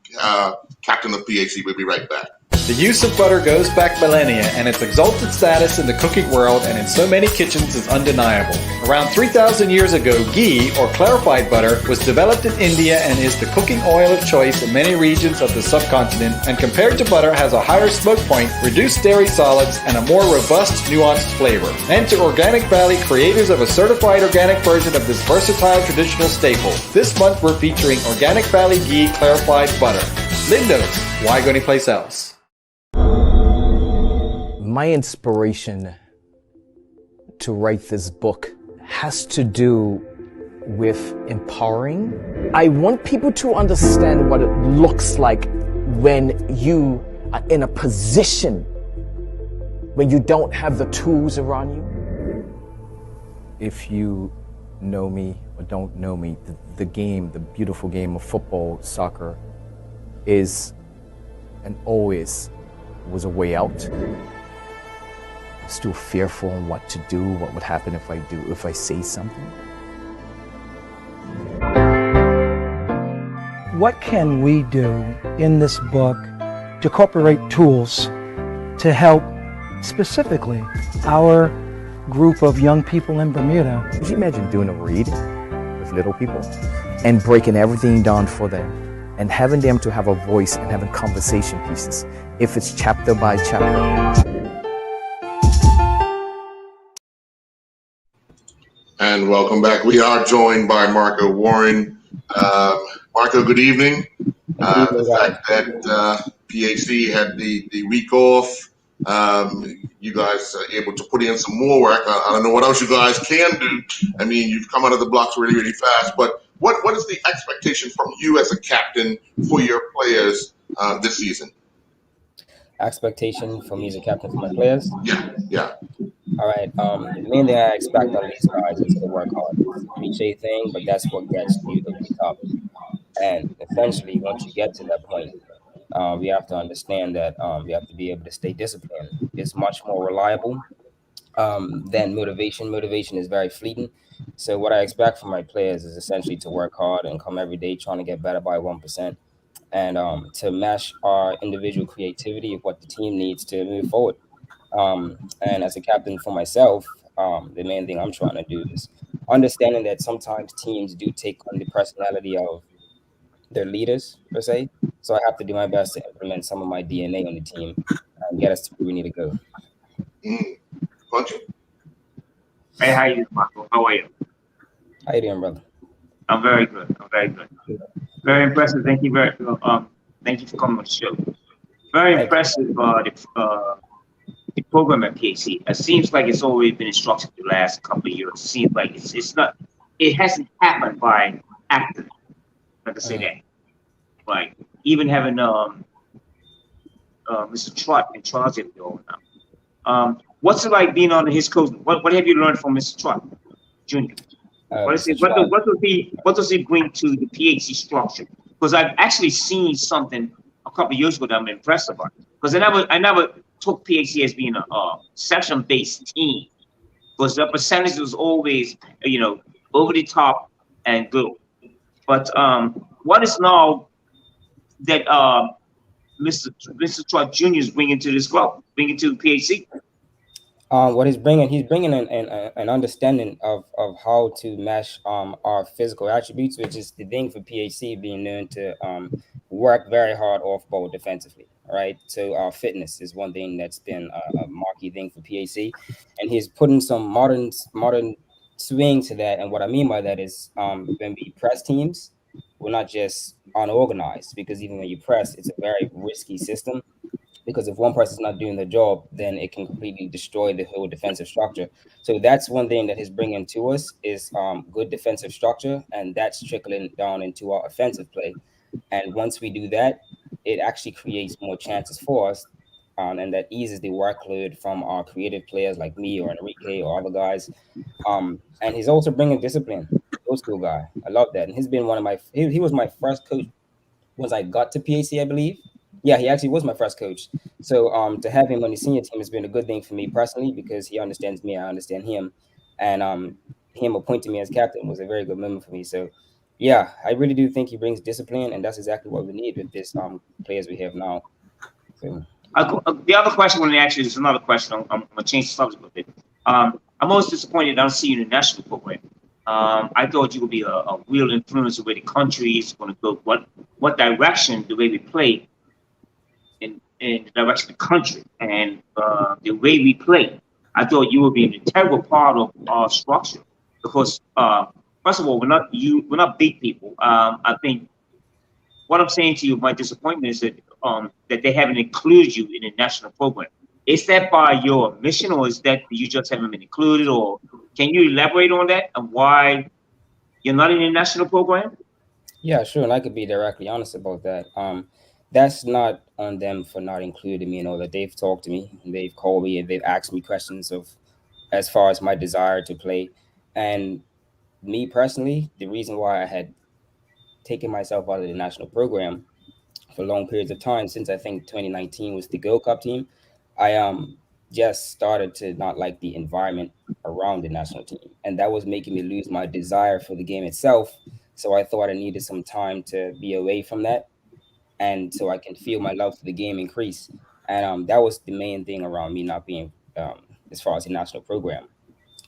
captain of PHC. We'll be right back. The use of butter goes back millennia, and its exalted status in the cooking world and in so many kitchens is undeniable. Around 3,000 years ago, ghee, or clarified butter, was developed in India and is the cooking oil of choice in many regions of the subcontinent, and compared to butter has a higher smoke point, reduced dairy solids, and a more robust, nuanced flavor. And to Organic Valley, creators of a certified organic version of this versatile traditional staple. This month we're featuring Organic Valley Ghee Clarified Butter. Lindo's, why go anyplace else? My inspiration to write this book has to do with empowering. I want people to understand what it looks like when you are in a position when you don't have the tools around you. If you know me or don't know me, the game, the beautiful game of football, soccer, is and always was a way out. Still fearful on what to do, what would happen if I say something. What can we do in this book to incorporate tools to help specifically our group of young people in Bermuda? Could you imagine doing a read with little people and breaking everything down for them and having them to have a voice and having conversation pieces if it's chapter by chapter. And welcome back. We are joined by Marco Warren. Marco, good evening. The fact that PHC had the week off, you guys are able to put in some more work. I don't know what else you guys can do. I mean, you've come out of the blocks really, really fast. But what is the expectation from you as a captain for your players this season? Expectation for me as a captain for my players? Yeah. All right. The main thing I expect out of these guys is to work hard. It's a cliche thing, but that's what gets you over the top. And essentially, once you get to that point, we have to understand that we have to be able to stay disciplined. It's much more reliable than motivation. Motivation is very fleeting. So what I expect from my players is essentially to work hard and come every day trying to get better by 1%, and to match our individual creativity of what the team needs to move forward. And as a captain for myself, the main thing I'm trying to do is understanding that sometimes teams do take on the personality of their leaders, per se. So I have to do my best to implement some of my DNA on the team and get us to where we need to go. Punchy. Hey, how you doing, Marco? How are you? How you doing, brother? I'm very good. Very impressive. Thank you thank you for coming on the show. Very impressive. The program at PHC. It seems like it's already been instructed the last couple of years. It seems like it's not. It hasn't happened by accident. Like I say that. Like even having Mr. Trott in charge of it all now. What's it like being on his coach? What have you learned from Mr. Trott Jr.? What does he bring to the PHC structure? Because I've actually seen something a couple of years ago that I'm impressed about. Because I never took PHC as being a section-based team. Because the percentage was always, over the top and good. But what is now that Mr. Trott Jr. is bringing to this club, bringing to PHC? What he's bringing an understanding of how to mesh our physical attributes, which is the thing for PHC being known to work very hard off ball defensively. Right, so our fitness is one thing that's been a marquee thing for PHC, and he's putting some modern swing to that. And what I mean by that is when we press teams, we're not just unorganized, because even when you press, it's a very risky system. Because if one person's not doing the job, then it can completely destroy the whole defensive structure. So that's one thing that he's bringing to us is good defensive structure, and that's trickling down into our offensive play. And once we do that, it actually creates more chances for us, and that eases the workload from our creative players like me or Enrique or other guys. And he's also bringing discipline. Old school guy. I love that. And he's been one of my. He was my first coach once I got to PHC, I believe. Yeah, he actually was my first coach. So to have him on the senior team has been a good thing for me personally, because he understands me, I understand him, and him appointing me as captain was a very good moment for me. So yeah, I really do think he brings discipline, and that's exactly what we need with this players we have now. So the other question I want to ask you is another question. I'm going to change the subject a bit. I'm always disappointed I don't see you in the national program. I thought you would be a real influence of where the country is going to go, what direction the way we play in the direction of the country and the way we play. I thought you would be an integral part of our structure, because first of all, we're not big people. I think what I'm saying to you, my disappointment is that they haven't included you in the national program. Is that by your mission, or is that you just haven't been included? Or can you elaborate on that and why you're not in the national program? Yeah, sure. And I could be directly honest about that. That's not on them for not including me and all that. They've talked to me and they've called me and they've asked me questions of as far as my desire to play. And me personally, the reason why I had taken myself out of the national program for long periods of time, since I think 2019 was the Gold Cup team, I just started to not like the environment around the national team. And that was making me lose my desire for the game itself. So I thought I needed some time to be away from that, and so I can feel my love for the game increase. And that was the main thing around me not being as far as the national program.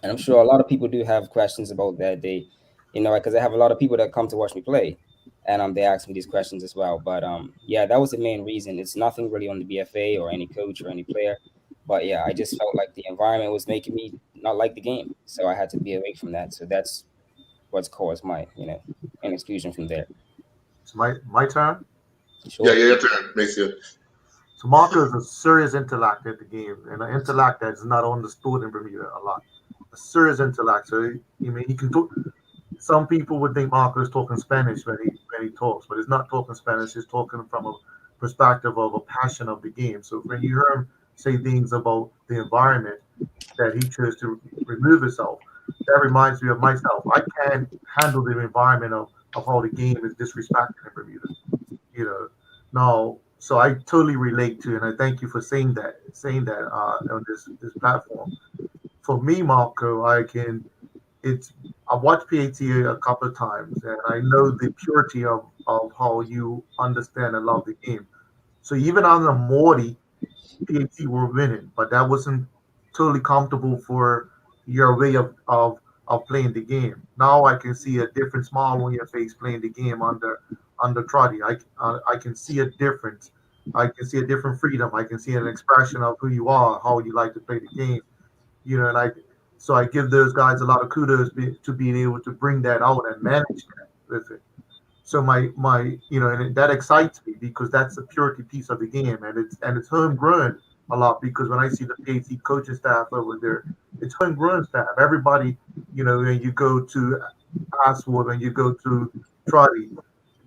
And I'm sure a lot of people do have questions about that. They, because I have a lot of people that come to watch me play, and they asked me these questions as well. But yeah, that was the main reason. It's nothing really on the BFA or any coach or any player. But yeah, I just felt like the environment was making me not like the game, so I had to be away from that. So that's what's caused my, an exclusion from there. It's my turn. Sure. Yeah, your turn, Maceo. So Marco is a serious intellect at the game, and an intellect that is not understood in Bermuda a lot. A serious intellect. So he can talk. Some people would think Marco is talking Spanish when he talks, but he's not talking Spanish. He's talking from a perspective of a passion of the game. So when you hear him say things about the environment that he chose to remove himself, that reminds me of myself. I can't handle the environment of how the game is disrespected in Bermuda. No. So I totally relate to, and I thank you for saying that on this platform. For me, Marco, I've watched PAT a couple of times, and I know the purity of how you understand and love the game. So even on the Morty, PAT were winning, but that wasn't totally comfortable for your way of playing the game. Now I can see a different smile on your face playing the game under Trotty. I can see a difference. I can see a different freedom. I can see an expression of who you are, how you like to play the game. So I give those guys a lot of kudos to being able to bring that out and manage that with it. So and that excites me because that's the purity piece of the game, and it's homegrown a lot because when I see the PAT coaching staff over there, it's homegrown staff. Everybody, when you go to Aswood, when you go to Trotty,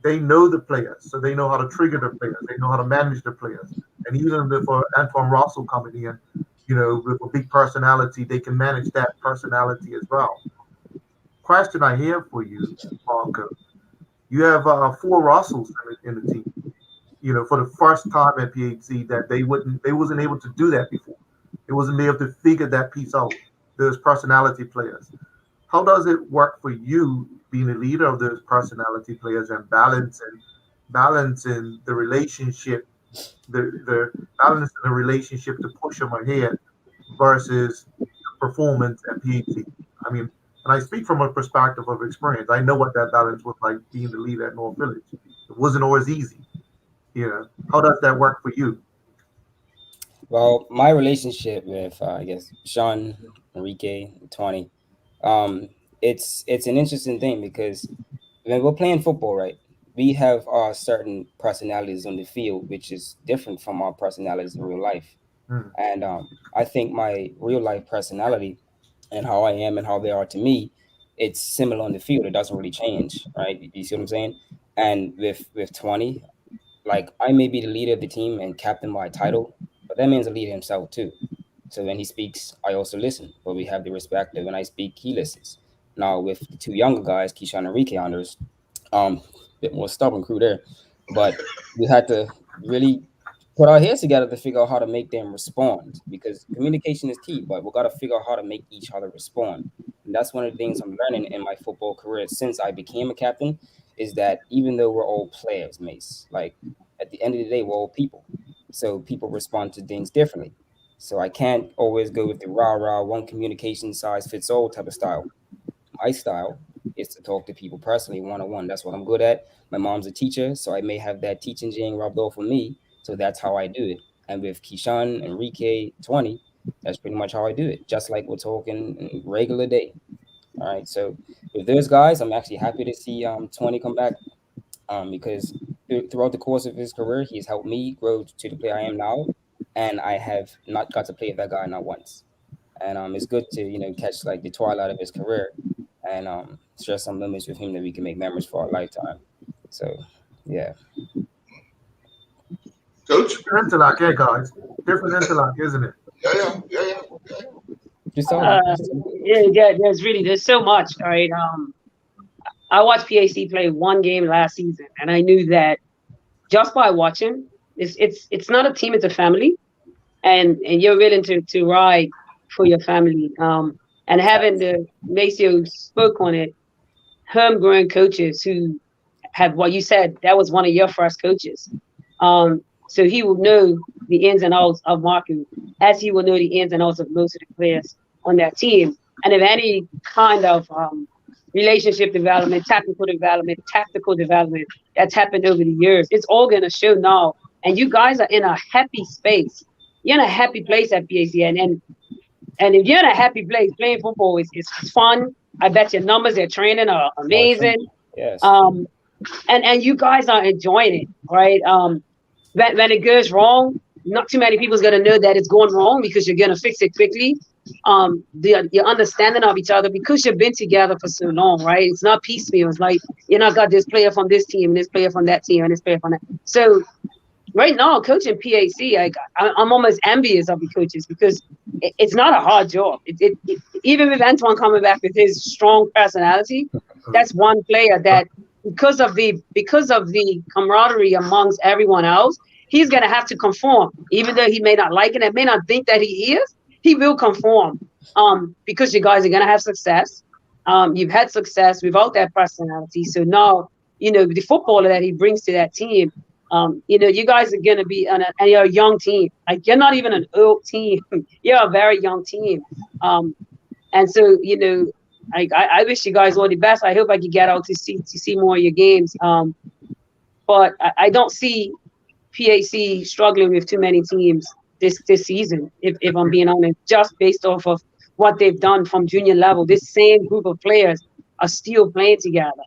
they know the players, so they know how to trigger the players. They know how to manage the players. And even with Antoine Russell coming in, with a big personality, they can manage that personality as well. Question I have for you, Marco. You have 4 Russells in the team. For the first time at PHC that they wasn't able to do that before. They wasn't able to figure that piece out. Those personality players. How does it work for you being a leader of those personality players and balancing the relationship, the balance in the relationship to push them ahead versus performance at PHC? I mean, and I speak from a perspective of experience. I know what that balance was like being the leader at North Village. It wasn't always easy. How does that work for you? Well, my relationship with I guess Sean, Enrique, Tony, it's an interesting thing because when we're playing football, right, we have our certain personalities on the field, which is different from our personalities in real life. And I think my real life personality and how I am and how they are to me, it's similar on the field. It doesn't really change, right? You see what I'm saying? And with 20, like I may be the leader of the team and captain by title, but that man's a leader himself too. So when he speaks, I also listen. But we have the respect that when I speak, he listens. Now with the 2 younger guys, Keyshawn and Enrique Honors, bit more stubborn crew there, but we had to really put our heads together to figure out how to make them respond because communication is key. But we got to figure out how to make each other respond, and that's one of the things I'm learning in my football career since I became a captain. Is that even though we're all players, Mace, like at the end of the day, we're all people. So people respond to things differently. So I can't always go with the rah-rah, one communication size fits all type of style. My style is to talk to people personally, one-on-one. That's what I'm good at. My mom's a teacher, so I may have that teaching gene rubbed off on me. So that's how I do it. And with Keyshawn, Enrique, 20, that's pretty much how I do it. Just like we're talking in regular day. All right. So with those guys, I'm actually happy to see 20 come back because throughout the course of his career, he's helped me grow to the player I am now. And I have not got to play with that guy not once. And it's good to, catch like the twilight of his career and share some moments with him that we can make memories for our lifetime. So, yeah. Coach? Different intellect, yeah, guys. Different intellect, isn't it? Yeah. Just there's so much. All right. I watched PHC play 1 game last season, and I knew that just by watching, it's not a team, it's a family, and you're willing to ride for your family. And having the Maceo spoke on it, homegrown coaches who have what you said, that was one of your first coaches. So he will know the ins and outs of Marco, as he will know the ins and outs of most of the players on that team. And if any kind of relationship development, tactical development that's happened over the years. It's all going to show now. And you guys are in a happy space. You're in a happy place at PHC. And if you're in a happy place, playing football is fun. I bet your numbers at training are amazing. Yes. And you guys are enjoying it, right? When it goes wrong, not too many people's gonna know that it's going wrong because you're gonna fix it quickly. Your understanding of each other because you've been together for so long, right? It's not piecemeal. It's like you're not got this player from this team and this player from that team and this player from that. So right now, coaching PHC, I'm almost envious of the coaches because it's not a hard job. Even with Antoine coming back with his strong personality, that's one player that because of the camaraderie amongst everyone else, he's gonna have to conform, even though he may not like it and may not think that he is. He will conform, because you guys are gonna have success. You've had success without that personality, so now the footballer that he brings to that team. You guys are gonna be and you're a young team. Like you're not even an old team. You're a very young team, and so I wish you guys all the best. I hope I can get out to see more of your games. But I don't see PHC struggling with too many teams this season, if I'm being honest, just based off of what they've done from junior level. This same group of players are still playing together,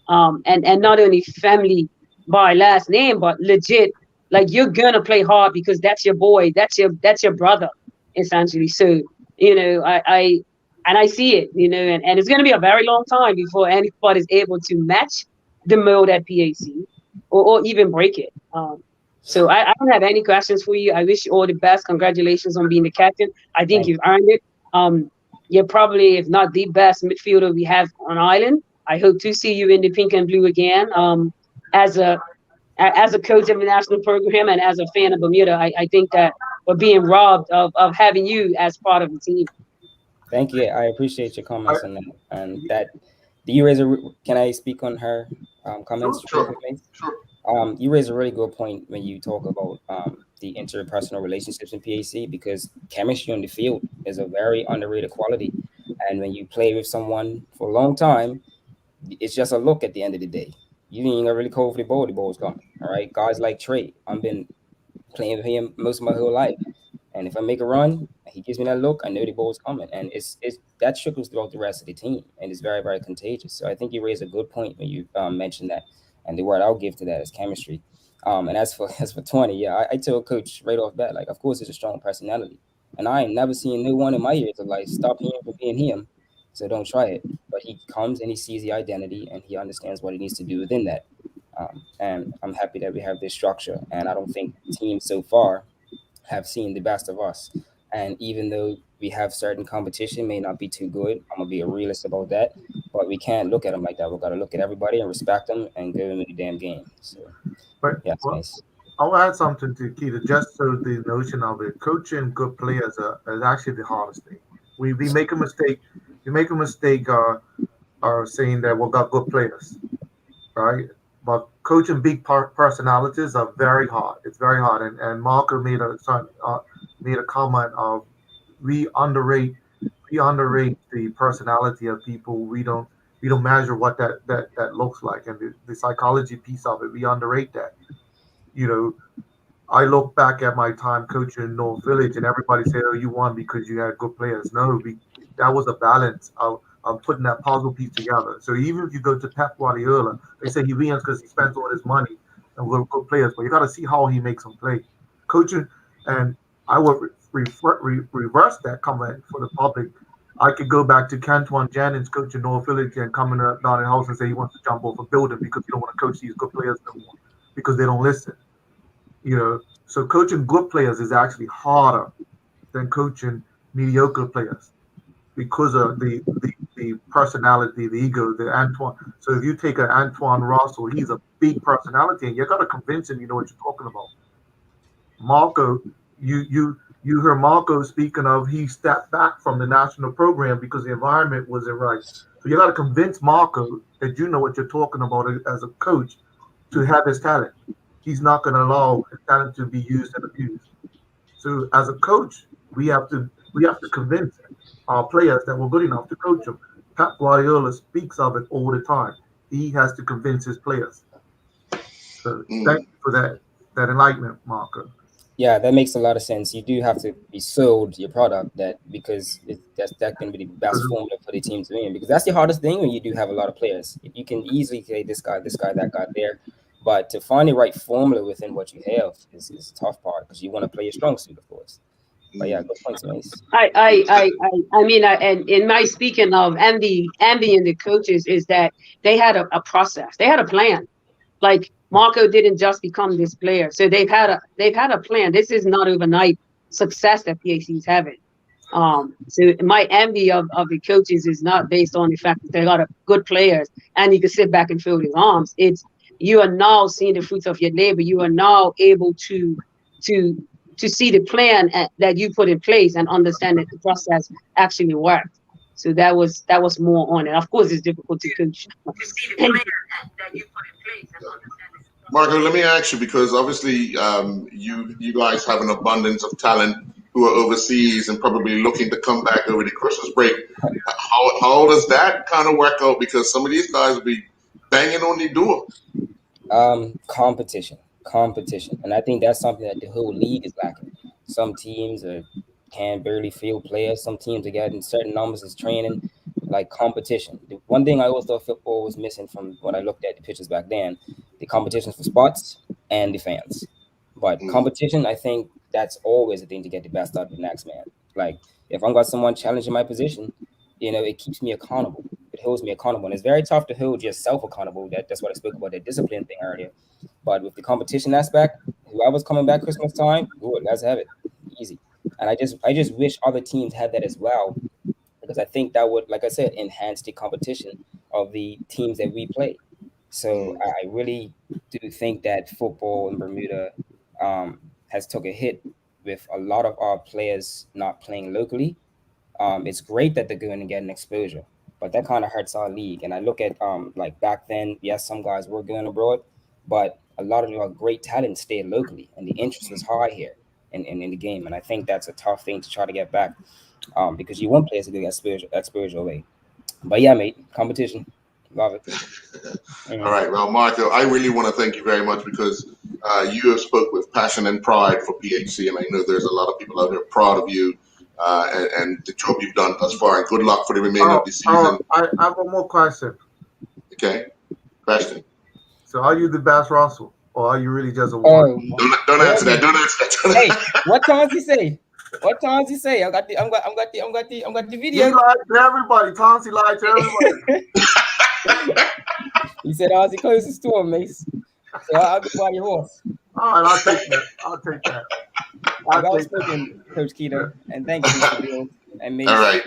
and not only family by last name, but legit. Like you're gonna play hard because that's your boy, that's your brother, essentially. So I see it, and it's gonna be a very long time before anybody's able to match the mold at PHC or even break it. So I don't have any questions for you. I wish you all the best. Congratulations on being the captain. I think you've earned it. You're probably, if not the best midfielder we have on Island. I hope to see you in the pink and blue again. As a coach of the national program and as a fan of Bermuda, I think that we're being robbed of having you as part of the team. Thank you. I appreciate your comments on that. And that, you raise can I speak on her comments? Sure. You raise a really good point when you talk about the interpersonal relationships in PHC, because chemistry on the field is a very underrated quality. And when you play with someone for a long time, it's just a look at the end of the day. You ain't gonna really call for the ball's gone. All right. Guys like Trey, I've been playing with him most of my whole life. And if I make a run, he gives me that look, I know the ball's coming. And it's that trickles throughout the rest of the team. And it's very, very contagious. So I think you raised a good point when you mentioned that. And the word I'll give to that is chemistry. And as for 20, I told Coach right off bat, like, of course, it's a strong personality. And I ain't never seen no one in my years of like, stop him from being him. So don't try it. But he comes and he sees the identity and he understands what he needs to do within that. And I'm happy that we have this structure. And I don't think teams so far have seen the best of us. And even though we have certain competition, may not be too good, I'm going to be a realist about that. But we can't look at them like that. We've got to look at everybody and respect them and give them the damn game. So, yeah, it's nice. I'll add something to Keita, just so the notion of it. Coaching good players is actually the hardest thing. We make a mistake. You make a mistake saying that we've got good players, right? But coaching big personalities are very hard. It's very hard. And Marco made a comment of we underrate the personality of people. We don't measure what that looks like, and the psychology piece of it. We underrate that. I look back at my time coaching North Village, and everybody said, "Oh, you won because you had good players." No, that was a balance of putting that puzzle piece together. So even if you go to Pep Guardiola, they say he wins because he spends all his money and good players, but you got to see how he makes them play. Coaching, and I would reverse that comment for the public. I could go back to Cantuan Jennings coaching North Village and coming down the house and say he wants to jump off a building because you don't want to coach these good players no more because they don't listen. So coaching good players is actually harder than coaching mediocre players because of the personality, the ego, the Antoine. So if you take an Antoine Russell, he's a big personality, and you got to convince him you know what you're talking about. Marco, you heard Marco speaking of he stepped back from the national program because the environment wasn't right. So you got to convince Marco that you know what you're talking about as a coach to have his talent. He's not going to allow his talent to be used and abused. So as a coach, we have to convince our players that we're good enough to coach them. Pep Guardiola speaks of it all the time. He has to convince his players. So thank you for that enlightenment, Marco. Yeah, that makes a lot of sense. You do have to be sold your product because that can be the best formula for the team to win. Because that's the hardest thing when you do have a lot of players. If you can easily say this guy, that guy there, but to find the right formula within what you have is the tough part because you want to play your strong suit, of course. But yeah, good points, Mace. I mean, and in my speaking of envy and the coaches is that they had a process, they had a plan. Like Marco didn't just become this player, so they've had a plan. This is not overnight success that PHC is having. So my envy of the coaches is not based on the fact that they got good players and you can sit back and fold your arms. It's you are now seeing the fruits of your labor. You are now able to see the plan that you put in place and understand that the process actually worked. So that was more on it. Of course, it's difficult to coach. Marco, let me ask you, because obviously you guys have an abundance of talent who are overseas and probably looking to come back over the Christmas break. How does that kind of work out? Because some of these guys will be banging on the door. Competition, and I think that's something that the whole league is lacking. Some teams can barely field players. Some teams are getting certain numbers as training. Like competition. The one thing I always thought football was missing from when I looked at the pictures back then, the competition for spots and the fans. But competition, I think that's always a thing to get the best out of the next man. Like if I've got someone challenging my position, it keeps me accountable. It holds me accountable. And it's very tough to hold yourself accountable. That's what I spoke about, the discipline thing earlier. But with the competition aspect, whoever's coming back Christmas time, good, let's have it. Easy. And I just wish other teams had that as well. Because I think that would, like I said, enhance the competition of the teams that we play. So I really do think that football in Bermuda has took a hit with a lot of our players not playing locally. It's great that they're going to get an exposure, but that kind of hurts our league. And I look at like back then, yes, some guys were going abroad, but a lot of our great talent stayed locally, and the interest was high here in the game. And I think that's a tough thing to try to get back. Because you want players to get exposure away. But yeah, mate, competition. Love it. All right. Well, Marco, I really want to thank you very much because you have spoke with passion and pride for PHC, and I know there's a lot of people out there proud of you and the job you've done thus far. And good luck for the remainder of the season. I have one more question. Okay. Question. So are you the Bass Russell, or are you really just a one? Don't answer that. Don't answer that. Hey, what time does he say? What times he say? I got the video. He lied to everybody. Tonsi lied to everybody. He said Ozzy closest to him, Mace. So I'll go buy your horse. All right, I'll take that. I'll take that. Coach Keto, and thank you, Mr. Bill and Mace. All right.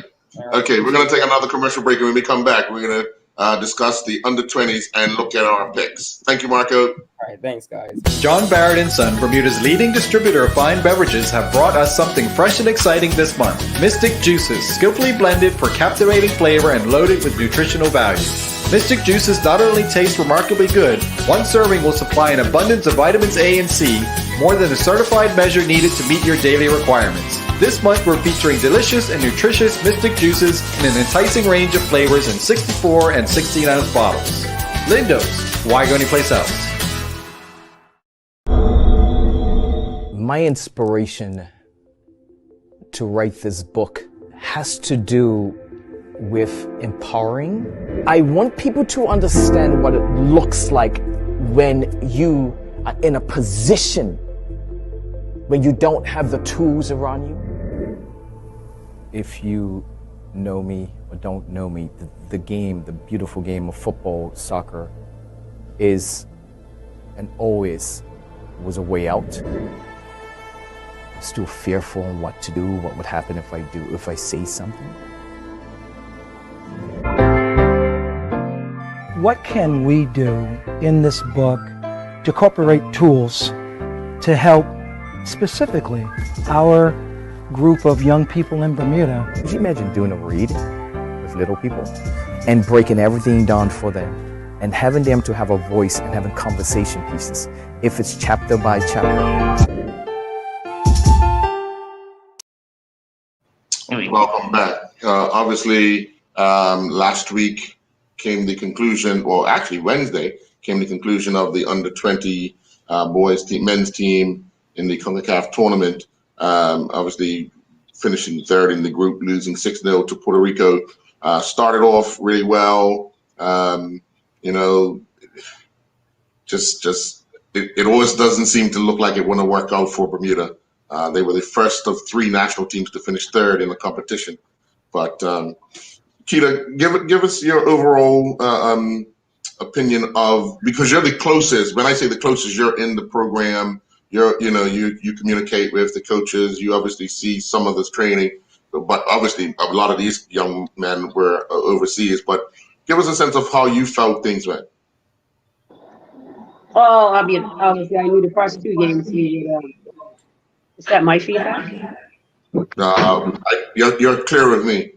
Okay, we're gonna take another commercial break, and when we come back, we're gonna discuss the under-20s and look at our picks. Thank you, Marco. All right, thanks, guys. John Barrett & Son, Bermuda's leading distributor of fine beverages, have brought us something fresh and exciting this month. Mystic Juices, skillfully blended for captivating flavor and loaded with nutritional value. Mystic Juices not only taste remarkably good, one serving will supply an abundance of vitamins A and C, more than a certified measure needed to meet your daily requirements. This month we're featuring delicious and nutritious Mystic Juices in an enticing range of flavors in 64 and 16-ounce bottles. Lindo's, why go anyplace else? My inspiration to write this book has to do with empowering. I want people to understand what it looks like when you are in a position when you don't have the tools around you. If you know me or don't know me, the game, the beautiful game of football, soccer, is and always was a way out. I'm still fearful on what to do, what would happen if I say something. What can we do in this book to incorporate tools to help specifically our group of young people in Bermuda? Could you imagine doing a read with little people and breaking everything down for them and having them to have a voice and having conversation pieces, if it's chapter by chapter? Welcome back. Obviously, Last week came the conclusion, or actually Wednesday came the conclusion of the under-20 boys team, men's team in the CONCACAF tournament. Obviously finishing third in the group, losing 6-0 to Puerto Rico. Started off really well. It always doesn't seem to look like it want to work out for Bermuda. They were the first of 3 national teams to finish third in the competition. But Keita, give us your overall opinion of, because you're the closest. When I say the closest, you're in the program. You communicate with the coaches. You obviously see some of this training, but obviously a lot of these young men were overseas. But give us a sense of how you felt things went. Well, I mean, obviously, I knew the first 2 games. Is that my feedback? You're clear with me.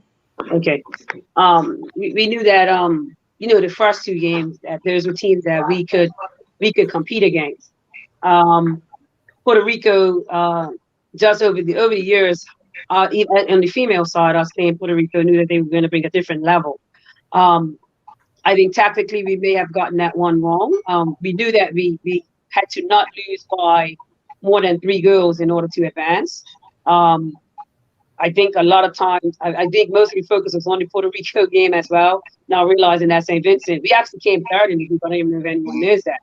Okay. We knew that the first 2 games that those were teams that we could compete against. Puerto Rico, just over the years, even on the female side, us playing Puerto Rico, knew that they were going to bring a different level. I think tactically we may have gotten that one wrong. We knew that we had to not lose by more than 3 goals in order to advance. I think a lot of times, I think mostly focus was on the Puerto Rico game as well. Now realizing that St. Vincent, we actually came third in the group. I don't even know if anyone knows that.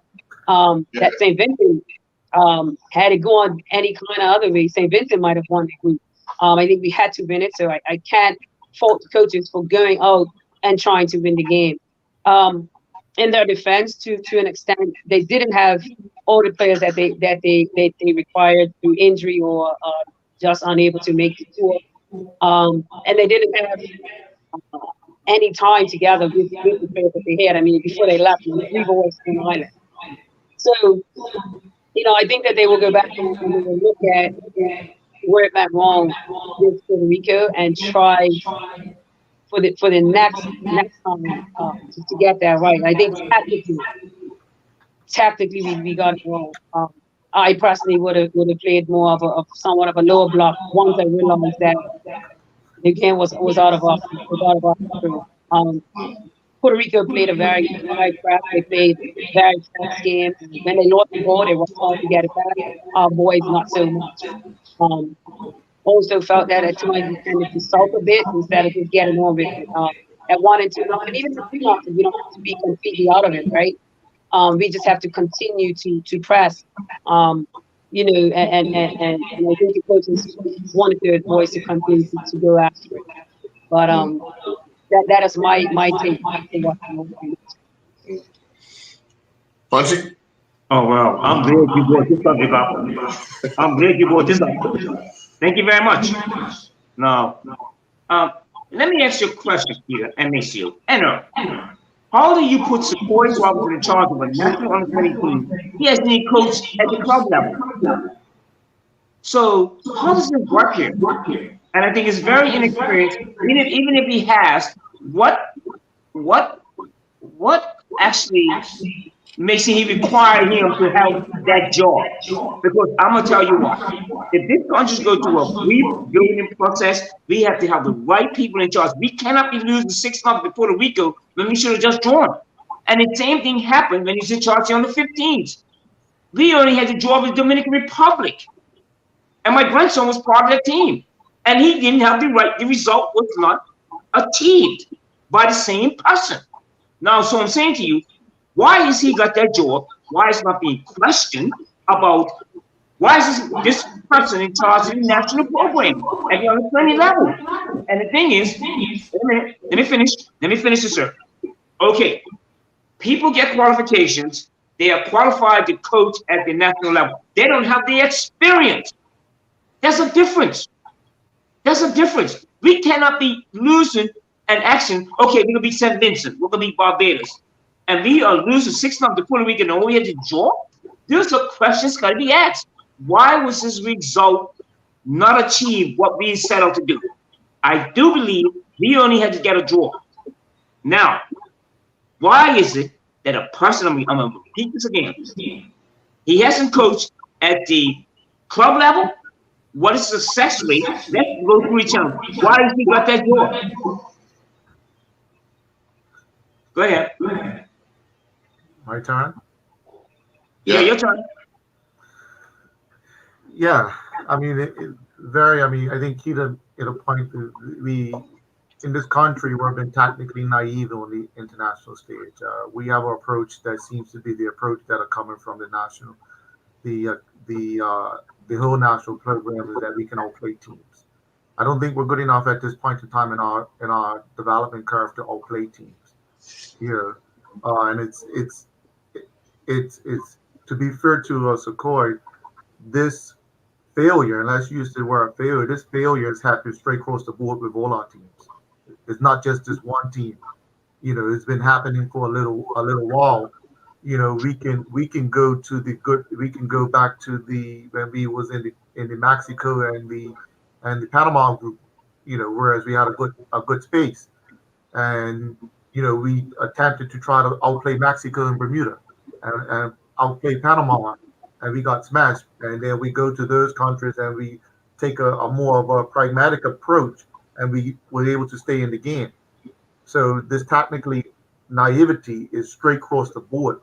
That St. Vincent, had it gone any kind of other way, St. Vincent might have won the group. I think we had to win it, so I can't fault the coaches for going out and trying to win the game. In their defense, to an extent, they didn't have all the players that they required through injury or just unable to make the tour. And they didn't have any time together with the players that they had. I mean, before they left, it was 3 boys on the island. So, I think that they will go back and they will look at where it went wrong with Puerto Rico and try for the next time to get that right. I think tactically we got it wrong. I personally would have played more of somewhat of a lower block once I realized that the game was out of our control. Puerto Rico played a very craft. They played very fast game. When they lost the ball, they were hard to get it back. Our boys not so much. Also felt that at times we tended to sulk a bit instead of just getting on with it. At 1 and 2, and even the 3 knocks, we don't have to be completely out of it, right? We just have to continue to press, and I think the coaches wanted their boys to continue to go after it. But that is my take. Punchy? Oh, well, I'm glad you brought this subject up. I'm glad you brought this up. Thank you very much. Now, let me ask you a question, Peter, and Maceo. How do you put support Robinson in charge of a national under-20 team? He hasn't even coached at the club level. So how does it work here? And I think it's very inexperienced. Even if he has, what actually makes he require him to have that job? Because I'm gonna tell you what, if this country's go through a rebuilding process, we have to have the right people in charge. We cannot be losing 6-0 to Puerto Rico when we should have just drawn. And the same thing happened when he's in charge on the 15s. We only had to draw with the Dominican Republic. And my grandson was part of that team. And he didn't have the result was not achieved by the same person. Now, so I'm saying to you, why has he got that job? Why is not being questioned about why is this person in charge of the national program at the under-20 level? And the thing is, let me finish this, sir. Okay, people get qualifications. They are qualified to coach at the national level. They don't have the experience. There's a difference. There's a difference. We cannot be losing an action. Okay, we're gonna be St. Vincent. We're gonna be Barbados. And we are losing 6-0 to Puerto Rico and all we had to draw. There's a question got to be asked. Why was this result not achieved what we set out to do? I do believe we only had to get a draw. Now, why is it that a person, I'm going to repeat this again, he hasn't coached at the club level? What is success rate? Let's go through each other. Why has he got that draw? Go ahead. My turn? Yeah, your turn. Yeah, I mean, I think Keita at a point that we in this country we've been technically naive on the international stage. We have an approach that seems to be the approach that are coming from the national, the whole national program is that we can outplay teams. I don't think we're good enough at this point in time in our development curve to outplay teams here, and it's to be fair to Sequoia, this failure, and let's use the word failure, this failure has happened straight across the board with all our teams. It's not just this one team. It's been happening for a little while. We can go to we can go back to when we was in the Mexico and the Panama group, whereas we had a good space. And we attempted to try to outplay Mexico and Bermuda and outplay Panama, and we got smashed. And then we go to those countries and we take a more of a pragmatic approach, and we were able to stay in the game. So this technically naivety is straight across the board,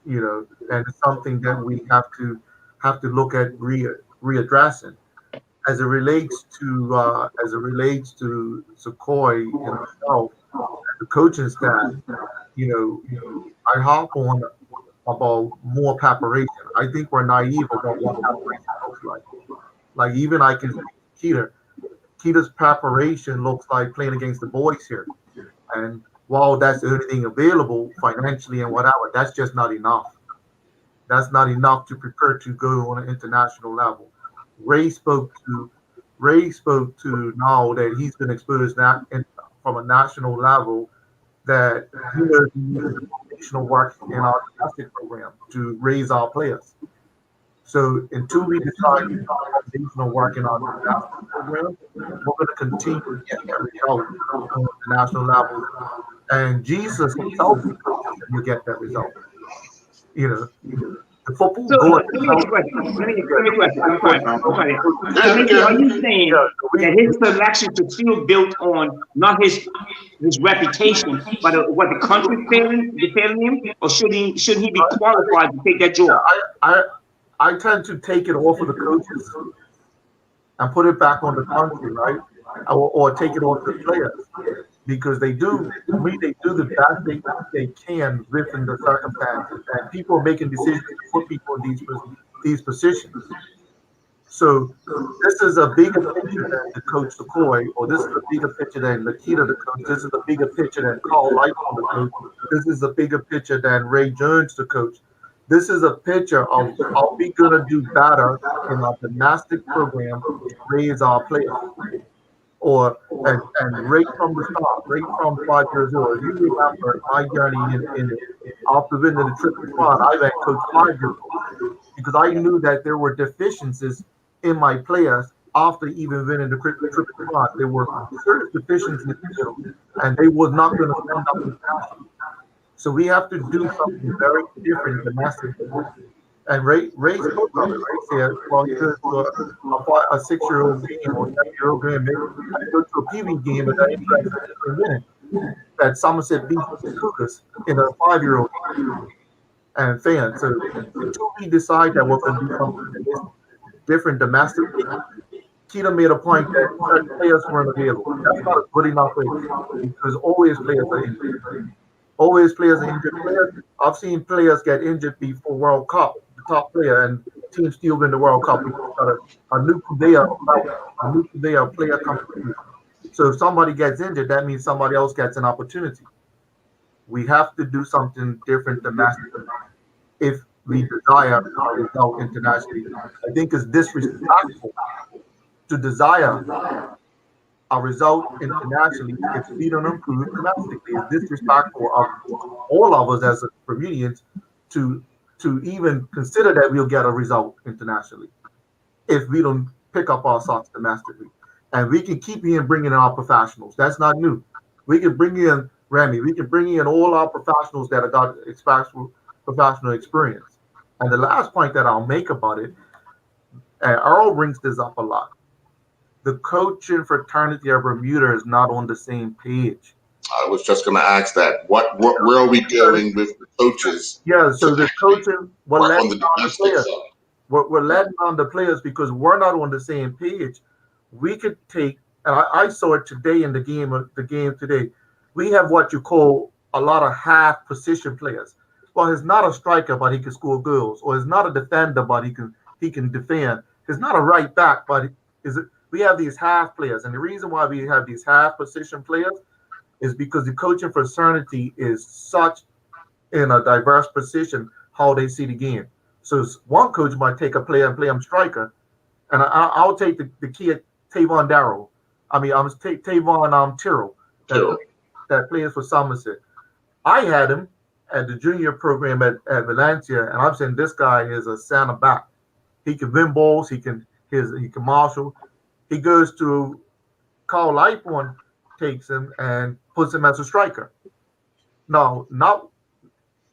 and it's something that we have to look at readdressing. As it relates to Sequoia himself, the coaching staff, I hop on about more preparation. I think we're naive about what preparation looks like. Like even I can see Keita's preparation looks like playing against the boys here. And while that's the only thing available financially and whatever, that's just not enough. That's not enough to prepare to go on an international level. Ray spoke to now that he's been exposed from a national level that he knows he needs foundational work in our domestic program to raise our players. So until we decide to do foundational work in our national program, we're going to continue to get that result on the national level. And Jesus himself will get that result. The football. So let me ask you a question. Let me ask you. I'm sorry. Are you saying that his selection is still built on not his reputation, but what the country failing him, or should he be qualified to take that job? I tend to take it off of the coaches and put it back on the country, right? Or take it off the players, because they do the best they can within the circumstances, and people are making decisions to put people in these positions. So this is a bigger picture than the coach Sequoia, or this is a bigger picture than Nikita the coach. This is a bigger picture than Carl Lightford the coach. This is a bigger picture than Ray Jones the coach. This is a picture of are we going to do better in our domestic program to raise our players. And right from the start, right from 5 years old, you remember my journey after winning the triple crown, I went coach 5 years old because I knew that there were deficiencies in my players after even winning the triple crown. There were certain deficiencies in the field, and they was not going to stand up in the passion. So we have to do something very different domestically. And Ray spoke of it. Ray said, well, you go to a 6-year-old game or 7-year-old game, maybe you go to a PV game and that minute that Somerset beat the Cougars in a 5-year-old game and fans. So until we decide that we're going to do something different domestically, Keita made a point that certain players weren't available. That's not a good enough way because always players are injured. Always players are injured. I've seen players get injured before World Cup, the top player, and teams still win the World Cup. We've got a new conveyor of player company. So if somebody gets injured, that means somebody else gets an opportunity. We have to do something different domestically if we desire a result internationally. I think it's disrespectful to desire a result internationally if we don't improve domestically. It's disrespectful of all of us as Bermudians to even consider that we'll get a result internationally if we don't pick up our socks domestically. And we can keep bringing in our professionals. That's not new. We can bring in Remy. We can bring in all our professionals that have got professional experience. And the last point that I'll make about it, and Earl brings this up a lot, the coaching fraternity of Bermuda is not on the same page. I was just going to ask that. Where are we going with the coaches? Yeah, so the coaching, we're Work letting on the down the domestic players. side. We're letting down the players because we're not on the same page. We could take, and I saw it today in the game today. We have what you call a lot of half position players. Well, he's not a striker, but he can score goals, or he's not a defender, but he can defend. He's not a right back, but we have these half players, and the reason why we have these half position players is because the coaching fraternity is such in a diverse position how they see the game. So one coach might take a player and play him striker, and I'll take the kid Tavon Darrow. I'm Tavon Tyrrell that plays for Somerset. I had him at the junior program at Valencia, and I'm saying this guy is a center back. He can win balls. He can marshal. He goes to Carl Leiphorn, takes him and puts him as a striker. No, not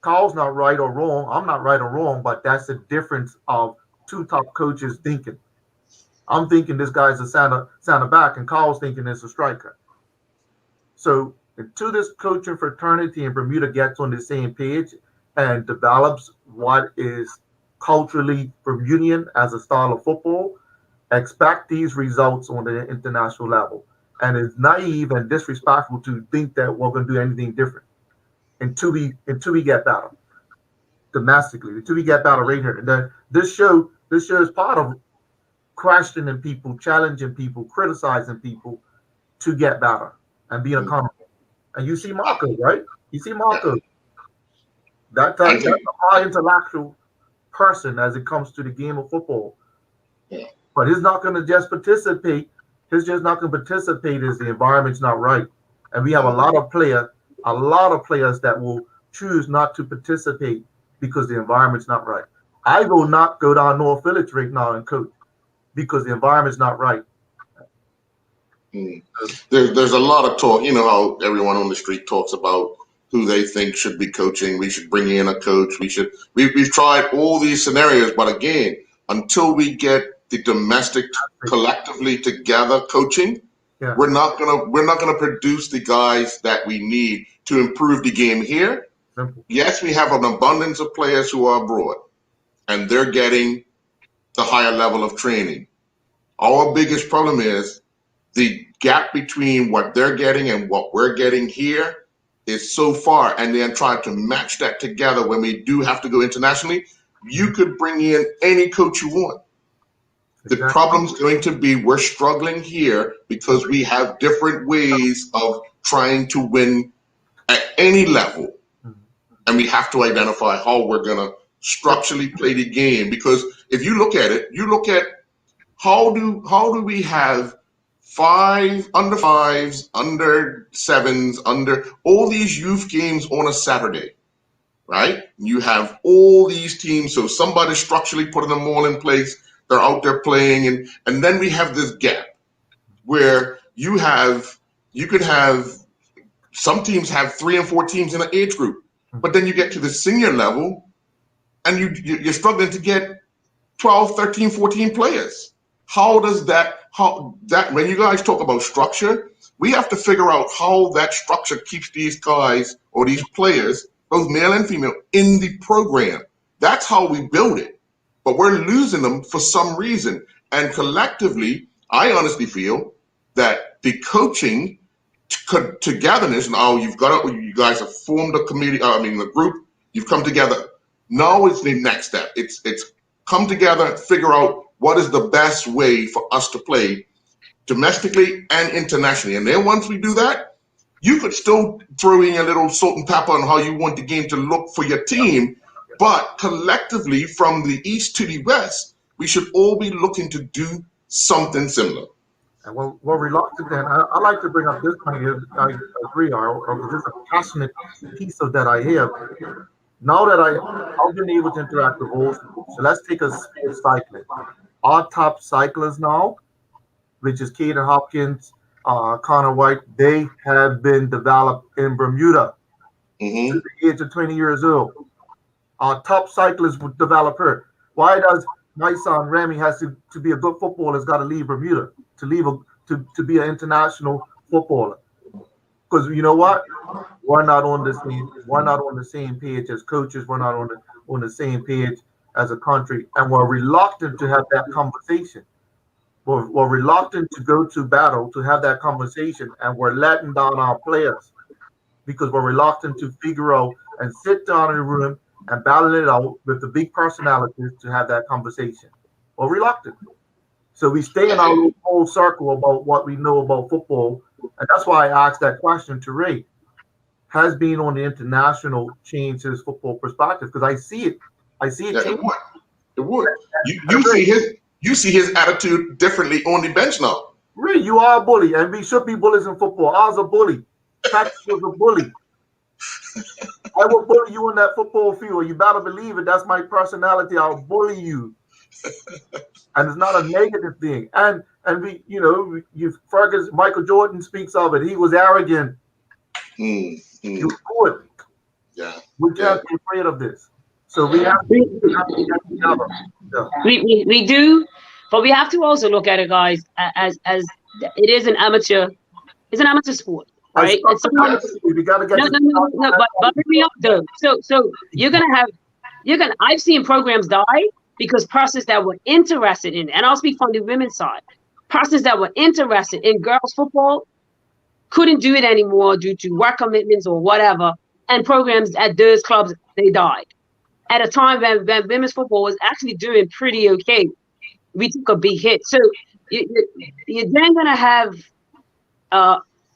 Carl's not right or wrong. I'm not right or wrong, but that's the difference of two top coaches thinking. I'm thinking this guy's a center back, and Carl's thinking it's a striker. So until this coaching fraternity in Bermuda gets on the same page and develops what is culturally Bermudian as a style of football, expect these results on the international level. And it's naive and disrespectful to think that we're going to do anything different until we get better domestically, until we get better right here. And then this show is part of questioning people, challenging people, criticizing people to get better and being accountable. And you see Marco, right? You see Marco. That's a high intellectual person as it comes to the game of football. Yeah. But he's not going to just participate. He's just not going to participate as the environment's not right. And we have a lot of players that will choose not to participate because the environment's not right. I will not go down North Village right now and coach because the environment's not right. There's a lot of talk. You know how everyone on the street talks about who they think should be coaching. We should bring in a coach. We've tried all these scenarios, but again, until we get the domestic collectively together coaching, we're not gonna produce the guys that we need to improve the game here. Simple. Yes, we have an abundance of players who are abroad, and they're getting the higher level of training. Our biggest problem is the gap between what they're getting and what we're getting here is so far, and then trying to match that together when we do have to go internationally. You could bring in any coach you want. The problem's going to be we're struggling here because we have different ways of trying to win at any level. And we have to identify how we're going to structurally play the game. Because if you look at it, you look at how do we have under fives, under sevens, under all these youth games on a Saturday, right? You have all these teams. So somebody's structurally putting them all in place. They're out there playing, and then we have this gap where you could have some teams have 3 and 4 teams in an age group, but then you get to the senior level and you're struggling to get 12, 13, 14 players. When you guys talk about structure, we have to figure out how that structure keeps these guys or these players, both male and female, in the program. That's how we build it. But we're losing them for some reason. And collectively, I honestly feel that the coaching togetherness, now you guys have formed a committee, the group, you've come together. Now it's the next step. It's come together, figure out what is the best way for us to play domestically and internationally. And then once we do that, you could still throw in a little salt and pepper on how you want the game to look for your team. But collectively, from the east to the west, we should all be looking to do something similar. And we're reluctant, and I like to bring up this point. I agree, or this is a passionate piece of that I have. Now that I've been able to interact with all schools, so let's take a cycling. Our top cyclists now, which is Caden Hopkins, Connor White, they have been developed in Bermuda to the age of 20 years old. Our top cyclists would develop her. Why does my son Remy has to be a good footballer has got to leave Bermuda to be an international footballer? because you know what? We're not on the same. We're not on the same page as coaches. We're not on the same page as a country, and we're reluctant to have that conversation. We're reluctant to go to battle to have that conversation, and we're letting down our players because we're reluctant to figure out and sit down in the room and battle it out with the big personalities to have that conversation. We're reluctant. So we stay in our whole circle about what we know about football. And that's why I asked that question to Ray. Has been on the international changed his football perspective? Because I see it. I see it. Yeah, it would. You see his attitude differently on the bench now. Ray, you are a bully, and we should be bullies in football. I was a bully. Patrick was a bully. I will bully you in that football field. You better believe it. That's my personality. I'll bully you. And it's not a negative thing. And we, Fergus, Michael Jordan speaks of it. He was arrogant. He was good. Yeah. We can't be afraid of this. So we have to get together. Yeah. We do, but we have to also look at it, guys, as it is an amateur. It's an amateur sport, right? We gotta get no, but bring me up though. So I've seen programs die because persons that were interested in, and I'll speak from the women's side, persons that were interested in girls football couldn't do it anymore due to work commitments or whatever, and programs at those clubs, they died. At a time when women's football was actually doing pretty okay, we took a big hit. So you're then going to have,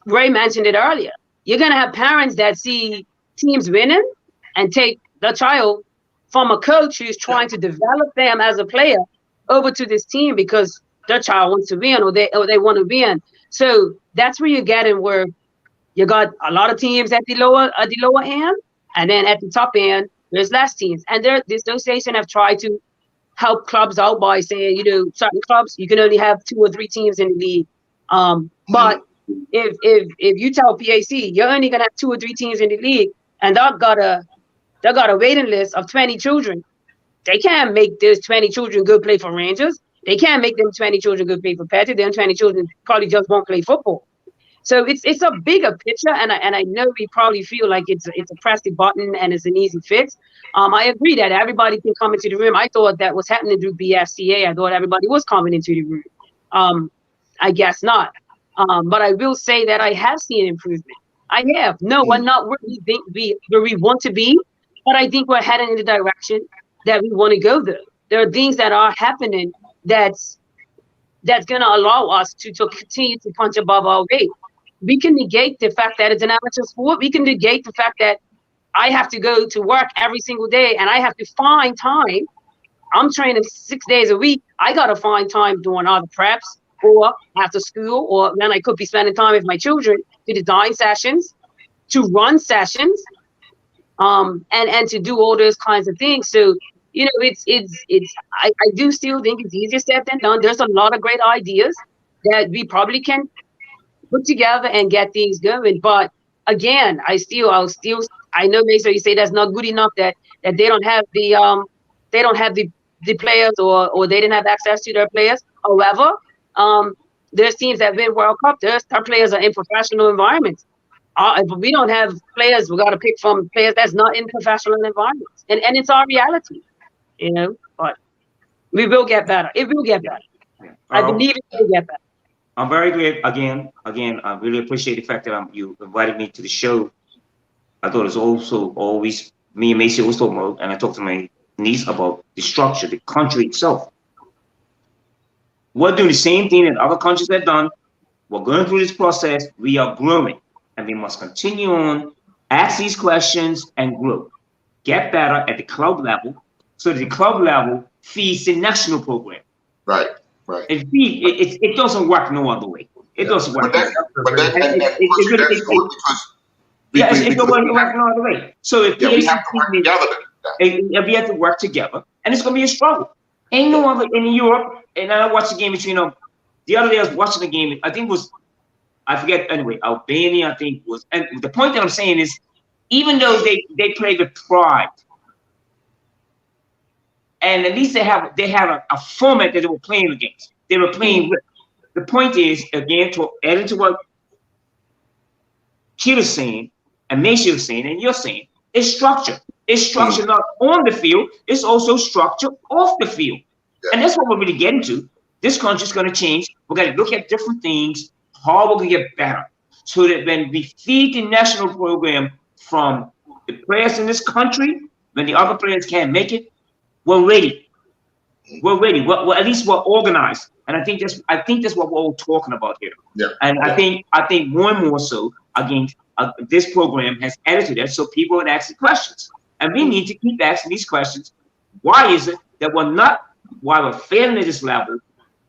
Ray mentioned it earlier, you're going to have parents that see teams winning and take the child from a coach who's trying to develop them as a player over to this team because their child wants to win or they want to win. So that's where you're getting where you got a lot of teams at the lower end, and then at the top end, there's less teams. And the association have tried to help clubs out by saying, certain clubs, you can only have 2 or 3 teams in the league. But if you tell PHC, you're only going to have 2 or 3 teams in the league, and they got a waiting list of 20 children, they can't make those 20 children go play for Rangers. They can't make them 20 children go play for Petty. Them 20 children probably just won't play football. So it's a bigger picture, and I know we probably feel like it's a press the button and it's an easy fix. I agree that everybody can come into the room. I thought that was happening through BFCA. I thought everybody was coming into the room. I guess not. But I will say that I have seen improvement. I have. No, we're not where we think where we want to be, but I think we're heading in the direction that we want to go there. There are things that are happening that's going to allow us to continue to punch above our weight. We can negate the fact that it's an amateur sport. We can negate the fact that I have to go to work every single day and I have to find time. I'm training 6 days a week. I got to find time doing other preps or after school, or then I could be spending time with my children to design sessions, to run sessions, and to do all those kinds of things. So, I do still think it's easier said than done. There's a lot of great ideas that we probably can put together and get things going. But again, I know, Mason, you say that's not good enough that they don't have the players or they didn't have access to their players. However, there's teams that win World Cup. Our players are in professional environments. If we don't have players, we got to pick from players that's not in professional environments, and it's our reality, But we will get better. It will get better. I believe it will get better. I'm very glad again. I really appreciate the fact that you invited me to the show. I thought it's also always me and Macy was talking about, and I talked to my niece about the structure, the country itself. We're doing the same thing that other countries have done. We're going through this process. We are growing, and we must continue on, ask these questions, and grow. Get better at the club level, so that the club level feeds the national program. Right. It doesn't work no other way. It doesn't work. It doesn't work no other way. So if we have to work together, we have to work together, and it's going to be a struggle. Ain't no other in Europe. And I watched the game between the other day. I was watching the game. I think it was, I forget. Anyway, Albania. I think was. And the point that I'm saying is, even though they play with pride, and at least they have a format that they were playing against. They were playing with. The point is, again, to add into what Keita's saying, and Macio's saying, and you're saying, is structure. It's structure not on the field, it's also structure off the field. Yeah. And that's what we're really getting to. This country's going to change. We're going to look at different things, how we're going to get better. So that when we feed the national program from the players in this country, when the other players can't make it, we're ready. We're ready. At least we're organized. And I think that's what we're all talking about here. Yeah. And I think more and more so, again, this program has added to that, so people are asking questions. And we need to keep asking these questions. Why is it that why we're failing at this level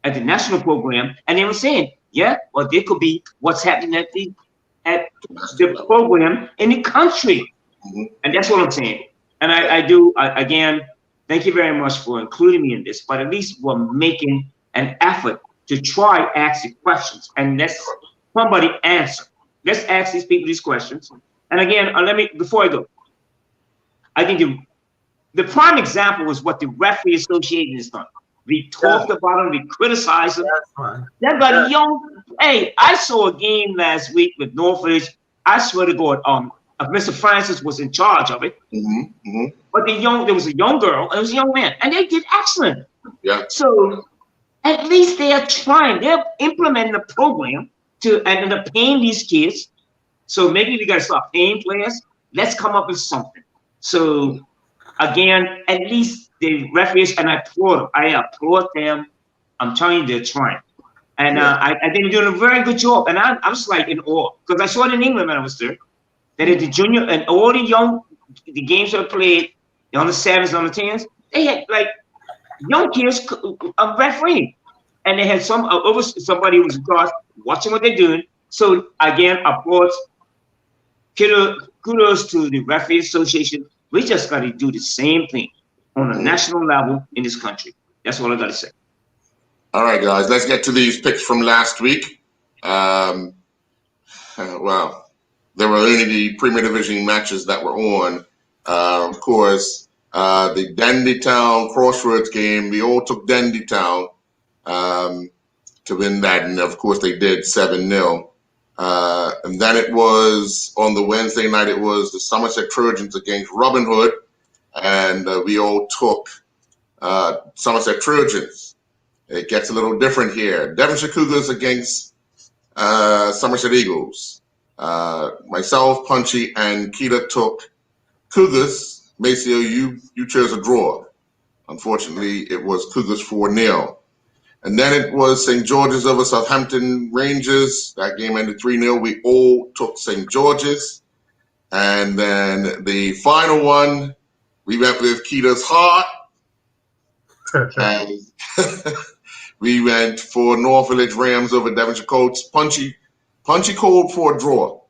at the national program? And they were saying, yeah, well, there could be what's happening at the program in the country. And that's what I'm saying. And again, thank you very much for including me in this, but at least we're making an effort to try asking questions and let somebody answer. Let's ask these people these questions. And again, before I go, I think the prime example was what the referee association has done. We talked about them, we criticized them. They've got hey, I saw a game last week with Norfolk. I swear to God, Mr. Francis was in charge of it. But there was a young girl and it was a young man, and they did excellent. Yeah. So at least they are trying. They're implementing a program and they're paying these kids. So maybe we got to start paying players. Let's come up with something. So again, at least the referees, and I applaud them. I'm telling you, they're trying. And I think they're doing a very good job. And I'm just like in awe, because I saw it in England when I was there, that at the junior and all the games that are played, on the 7s, on the 10s, they had like young kids refereeing. And they had somebody who was across watching what they're doing. So again, applause, kudos to the Referee Association. We just got to do the same thing on a national level in this country. That's all I got to say. All right, guys, let's get to these picks from last week. Well, there were only the Premier Division matches that were on. Of course, the Dandytown Crossroads game, we all took Dandytown to win that, and of course they did 7-0. And then it was on the Wednesday night, it was the Somerset Trojans against Robin Hood, and we all took Somerset Trojans. It gets a little different here. Devonshire Cougars against Somerset Eagles. Myself, Punchy, and Keita took Cougars. Maceo, you chose a draw. Unfortunately, it was Cougars 4-0. And then it was St. George's over Southampton Rangers. That game ended 3-0. We all took St. George's. And then the final one, we went with Keita's Heart. And we went for North Village Rams over Devonshire Colts. Punchy called for a draw.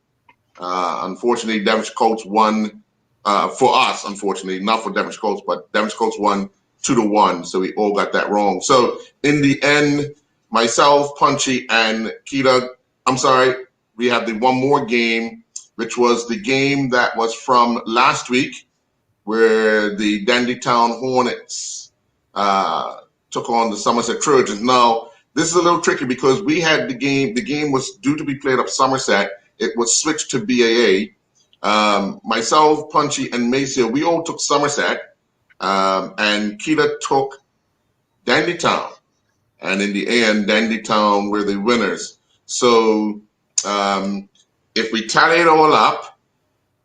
Unfortunately, Devonshire Colts won for us, unfortunately, not for Devonshire Colts, but Devonshire Colts won 2-1, so we all got that wrong. So in the end, myself, Punchy, and Keita, we have the one more game, which was the game that was from last week, where the Dandytown Hornets took on the Somerset Trojans. Now, this is a little tricky because we had the game was due to be played up Somerset. It was switched to BAA. Myself, Punchy, and Maceo, we all took Somerset. And Keita took Dandytown, and in the end, Dandytown were the winners. So if we tally it all up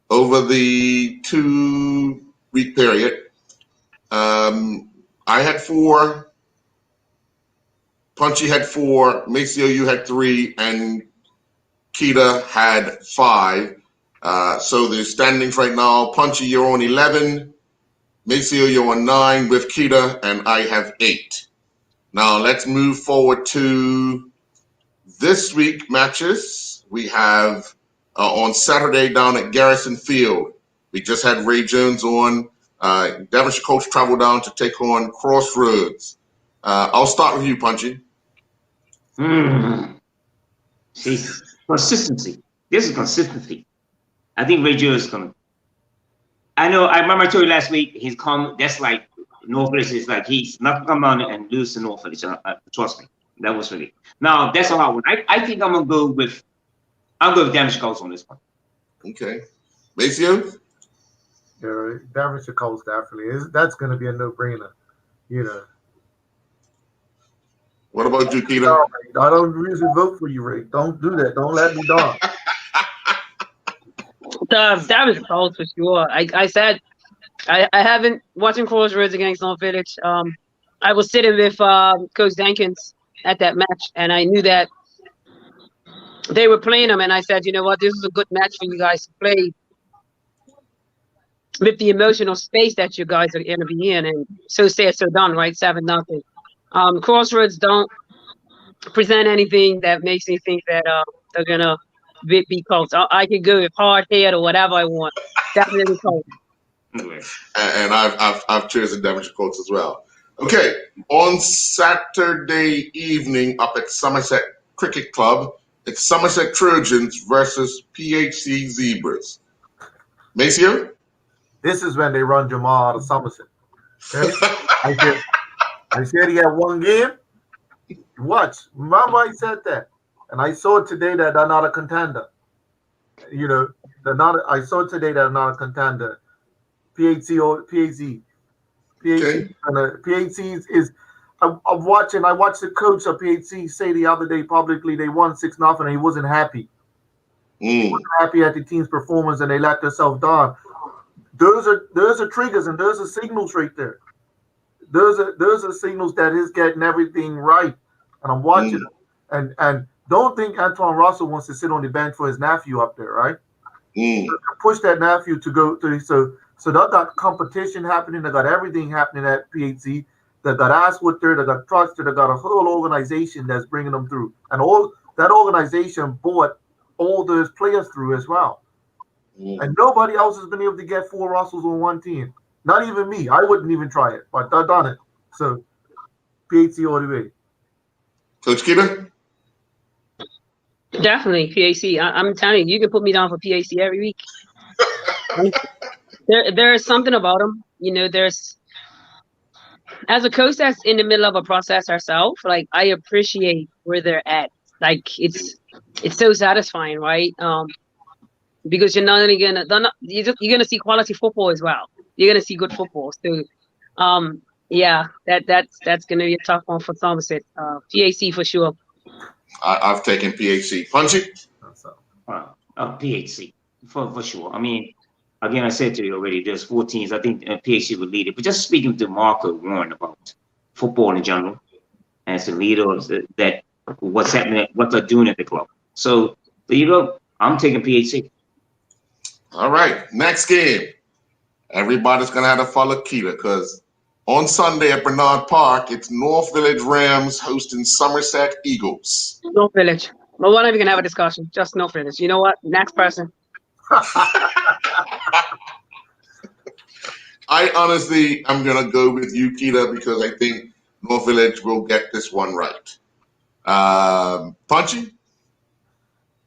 over the 2-week period, I had 4, Punchy had 4, Maceo, you had 3, and Keita had 5. So the standings right now, Punchy, you're on 11. Maceo, you're on 9 with Keita, and I have 8. Now let's move forward to this week matches. We have on Saturday down at Garrison Field. We just had Ray Jones on. Devonshire Colts travel down to take on Crossroads. I'll start with you, Punchy. See, consistency. This is consistency. I think Ray Jones is coming. I remember I told you last week, he's come, that's like, Norfolk is like, he's not going to come on and lose to Norfolk. Trust me. That was really. Now, that's a hard one. I think I'm going to go with Devonshire Colts on this one. Okay. Maceo? Yeah, Devonshire Colts definitely. That's going to be a no-brainer. You know. What about you, Keita? I don't usually vote for you, Ray. Don't do that. Don't let me down. Devonshire Colts for sure. I said I haven't watching Crossroads against North Village. I was sitting with Coach Jenkins at that match, and I knew that they were playing them, and I said, you know what, this is a good match for you guys to play with the emotional space that you guys are going to be in. And so said, so done, right? 7-0. Crossroads don't present anything that makes me think that they're going to be Colts. I could go with hard head or whatever I want. Definitely Colts. And I've chosen Devonshire Colts as well. Okay, on Saturday evening up at Somerset Cricket Club, it's Somerset Trojans versus PHC Zebras. Maceo? This is when they run Jamal out of Somerset. Okay? I said he had one game. Watch. Remember I said that. And I saw today that they're not a contender. You know, they're not. I saw today that they're not a contender. PHC. Okay. PHC is. I'm watching. I watched the coach of PHC say the other day publicly they won 6-0 and he wasn't happy. He wasn't happy at the team's performance and they let themselves down. Those are triggers and those are signals right there. Those are signals that he's getting everything right. And I'm watching it. And don't think Antoine Russell wants to sit on the bench for his nephew up there, right? Push that nephew to go to so they got competition happening, they got everything happening at PHC, they got Aswood there, they got Trust there, they got a whole organization that's bringing them through. And all that organization brought all those players through as well. And nobody else has been able to get 4 Russells on one team. Not even me. I wouldn't even try it, but I've done it. So PHC all the way. Coach Keita? Definitely PHC. I'm telling you, you can put me down for PHC every week. There's something about them. You know, there's as a coach that's in the middle of a process herself, like I appreciate where they're at. Like it's so satisfying, right? Because you're you're gonna see quality football as well. You're gonna see good football. So yeah, that's gonna be a tough one for Somerset. PHC for sure. I've taken PHC. Punchy? PHC for sure. I mean, again, I said to you already, there's 4 teams. I think PHC would lead it. But just speaking to Marco Warren about football in general, as the leader of that, what's happening, what they're doing at the club. So there you go. I'm taking PHC. All right, next game. Everybody's going to have to follow Keita because on Sunday at Bernard Park, it's North Village Rams hosting Somerset Eagles. North Village. Well, we're not even going to have a discussion. Just North Village. You know what? Next person. I honestly, I'm going to go with you, Keita, because I think North Village will get this one right. Punchy?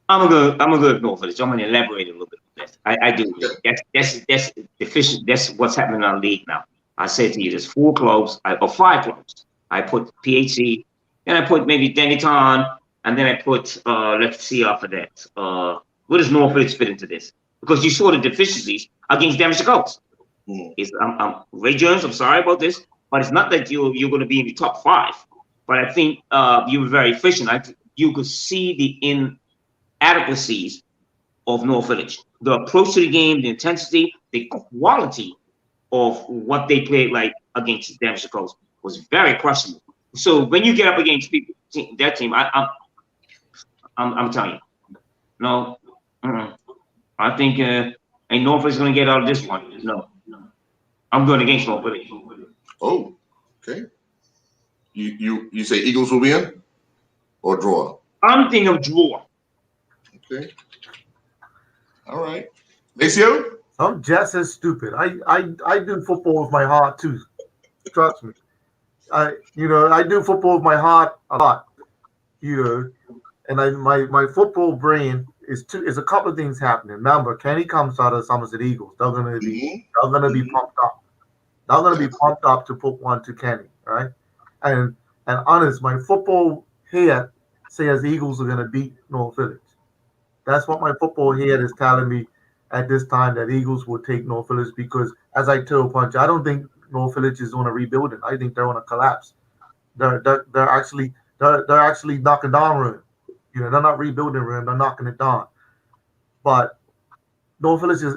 I'm gonna go with North Village. I'm gonna elaborate a little bit on this. I do. That's deficient. That's what's happening in our league now. I said to you, there's 4 clubs or 5 clubs. I put PHC, then I put maybe Dennytown, and then I put let's see after that. Where does North Village fit into this? Because you saw the deficiencies against Devonshire Colts. Ray Jones, I'm sorry about this, but it's not that you're going to be in the top 5. But I think you were very efficient. You could see the inadequacies of North Village. The approach to the game, the intensity, the quality of what they played like against Devonshire Colts was very questionable. So when you get up against people, that team, I'm telling you, no, I think ain't North Village going to get out of this one. No, I'm going against North Village. Oh, okay. You say Eagles will win or draw? I'm thinking of draw. Okay. All right. Maceo? I'm just as stupid. I do football with my heart too. Trust me. I do football with my heart a lot. And my football brain is a couple of things happening. Remember, Kenny comes out of Somerset Eagles. They're gonna be pumped up. They're gonna be pumped up to put one to Kenny, right? And honest, my football head says the Eagles are gonna beat North Village. That's what my football head is telling me. at this time that Eagles will take North Village because, as I told Punch, I don't think North Village is on a rebuilding. I think they're on a collapse. They're actually knocking down room. They're not rebuilding room. They're knocking it down. But North Village is,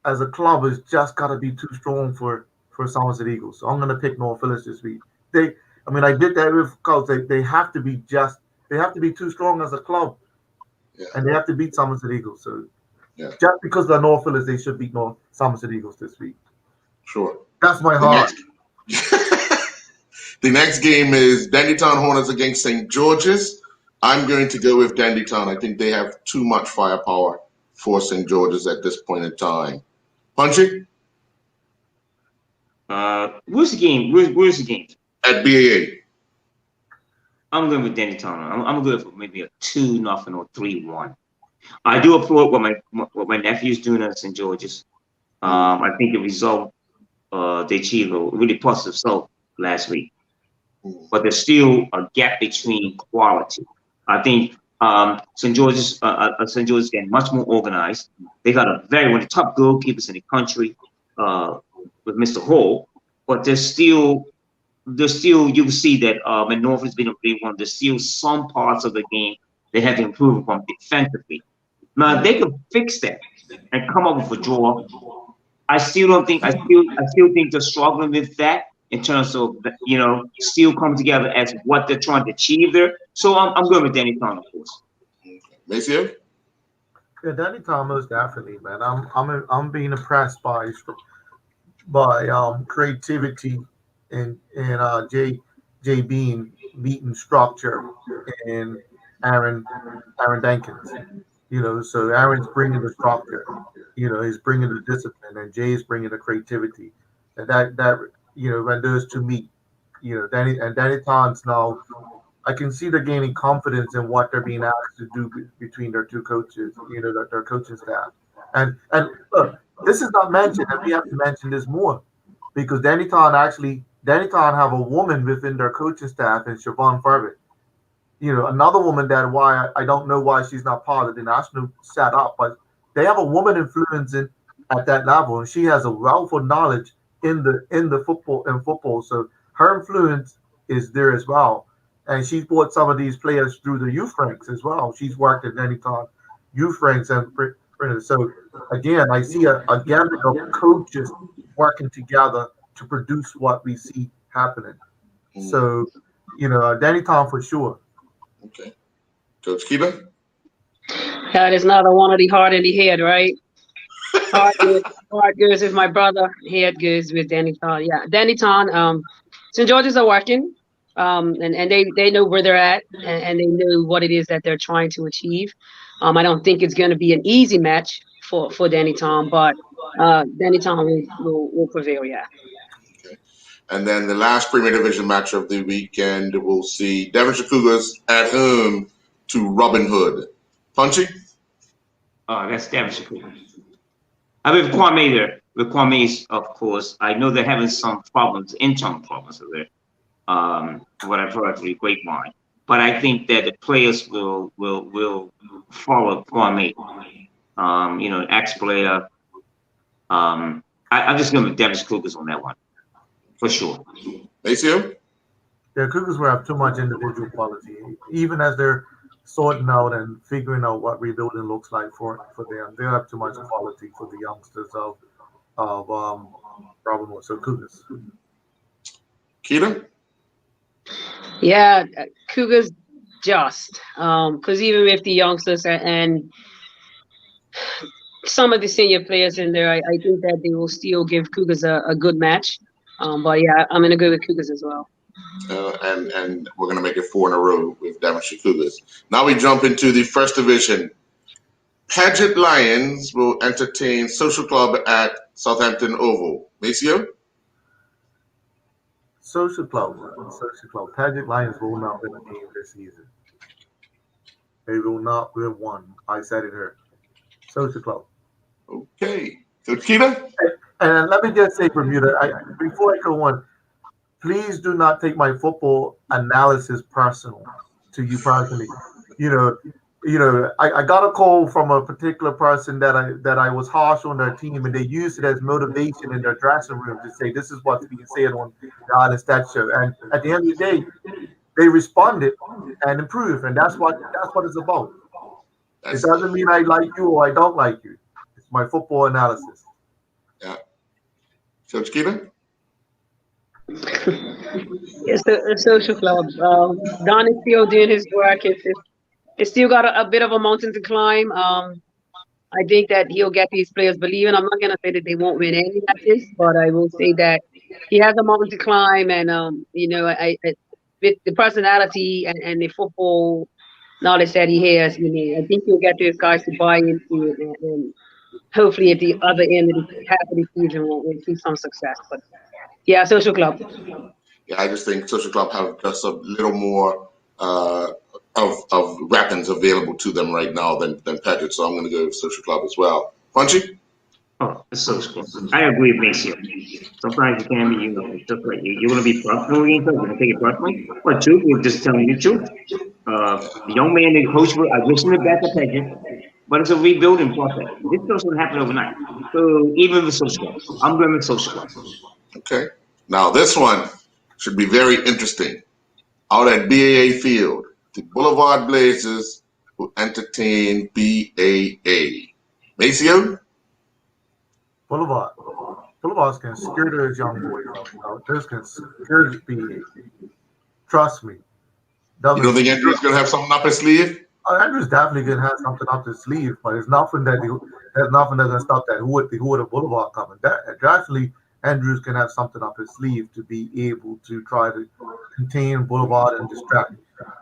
as a club, has just got to be too strong for Somerset Eagles. So I'm going to pick North Village this week. I did that with Colts. They have to be too strong as a club, and they have to beat Somerset Eagles. So just because they're North Village, they should beat Somerset Eagles this week. Sure. That's my heart. The next game is Dandytown Hornets against St. George's. I'm going to go with Dandytown. I think they have too much firepower for St. George's at this point in time. Punchy? Where's the game? Where's the game? At BAA. I'm going with Dandytown. I'm going for maybe a 2-0 or 3-1. I do applaud what my nephew's doing at St. George's. I think the result they achieved a really positive result last week. But there's still a gap between quality. I think St. George's getting much more organized. They got one of the top goalkeepers in the country with Mr. Hall, but there's still you can see that when North has been a big one, there's still some parts of the game they have to improve upon defensively. Now they can fix that and come up with a draw. I still think they're struggling with that in terms of still come together as what they're trying to achieve there. So I'm going with Dandytown, of course. Maceo? Yeah, Dandytown most definitely, man. I'm being impressed by creativity and Jay Bean meeting structure and Aaron Dankins. So Aaron's bringing the structure. He's bringing the discipline, and Jay's bringing the creativity. And that when those two meet, Dannytown's now, I can see they're gaining confidence in what they're being asked to do between their two coaches, their coaching staff. And look, this is not mentioned, and we have to mention this more because Dannytown have a woman within their coaching staff, and Siobhan Farvett. Another woman that I don't know why she's not part of the national setup, but they have a woman influence at that level, and she has a wealth of knowledge in football. So her influence is there as well, and she's brought some of these players through the youth ranks as well. She's worked at Dandytown youth ranks, and so again, I see a gamut of coaches working together to produce what we see happening. So Dandytown for sure. Okay. Coach Keeler? That is not a one of the heart in the head, right? Heart goes with my brother. Head goes with Dandytown. Yeah, Dandytown. St. George's are working, and they know where they're at, and they know what it is that they're trying to achieve. I don't think it's going to be an easy match for Dandytown, but Dandytown will prevail. Yeah. And then the last Premier Division match of the weekend, we'll see Devonshire Cougars at home to Robin Hood. Punchy? Oh, that's Devonshire Cougars. I mean, with Kwame there. With Kwame's, of course, I know they're having some problems, internal problems there. What I've heard through the grapevine. But I think that the players will follow Kwame. Ex-player. I'm just going with Devonshire Cougars on that one. For sure. Maceo? Yeah, Cougars will have too much individual quality. Even as they're sorting out and figuring out what rebuilding looks like for them, they'll have too much quality for the youngsters of Robin Hood. So Cougars. Keita? Yeah, Cougars just because even with the youngsters and some of the senior players in there, I think that they will still give Cougars a good match. But yeah, I'm gonna go with Cougars as well. And we're gonna make it 4 in a row with Devonshire Cougars. Now we jump into the first division. Paget Lions will entertain Social Club at Southampton Oval. Maceo? Social Club. Paget Lions will not win a game this season. They will not win one. I said it here. Social Club. Okay. So Keita? And let me just say, Bermuda, before I go on, please do not take my football analysis personal to you personally. I got a call from a particular person that I was harsh on their team, and they used it as motivation in their dressing room to say this is what's being said on the Island Stat Show. And at the end of the day, they responded and improved, and that's what it's about. It doesn't mean I like you or I don't like you. It's my football analysis. Yeah. Coach Keelan? It's the social club. Don is still doing his work. It's still got a bit of a mountain to climb. I think that he'll get these players believing. I'm not gonna say that they won't win any matches, but I will say that he has a mountain to climb, and I with the personality and the football knowledge that he has, I think he'll get those guys to buy into it, and hopefully at the other end of the half of the season we'll see some success. But yeah, social club. Yeah, I just think Social Club have just a little more of weapons available to them right now than Patrick, so I'm going to go with Social Club as well. Punchy? Oh, it's so cool. I agree with Maceo. Sometimes you can be, just like you're going to be personal against us, you're going to take it personally. But truth, we're just telling you the truth. The young man, the coach, I wish him the best at Patrick, but it's a rebuilding process. This doesn't happen overnight. So even with Social Club, I'm going with Social Club. Okay. Now this one should be very interesting. Out at BAA Field, the Boulevard Blazers will entertain BAA. Maceo? Boulevard's can scare those young boys. Those can scare BAA. Trust me. You don't think Andrew's going to have something up his sleeve? Andrew's definitely going to have something up his sleeve, but there's nothing that's going to stop that who of Boulevard coming. Definitely, Andrews can have something up his sleeve to be able to try to contain Boulevard and distract.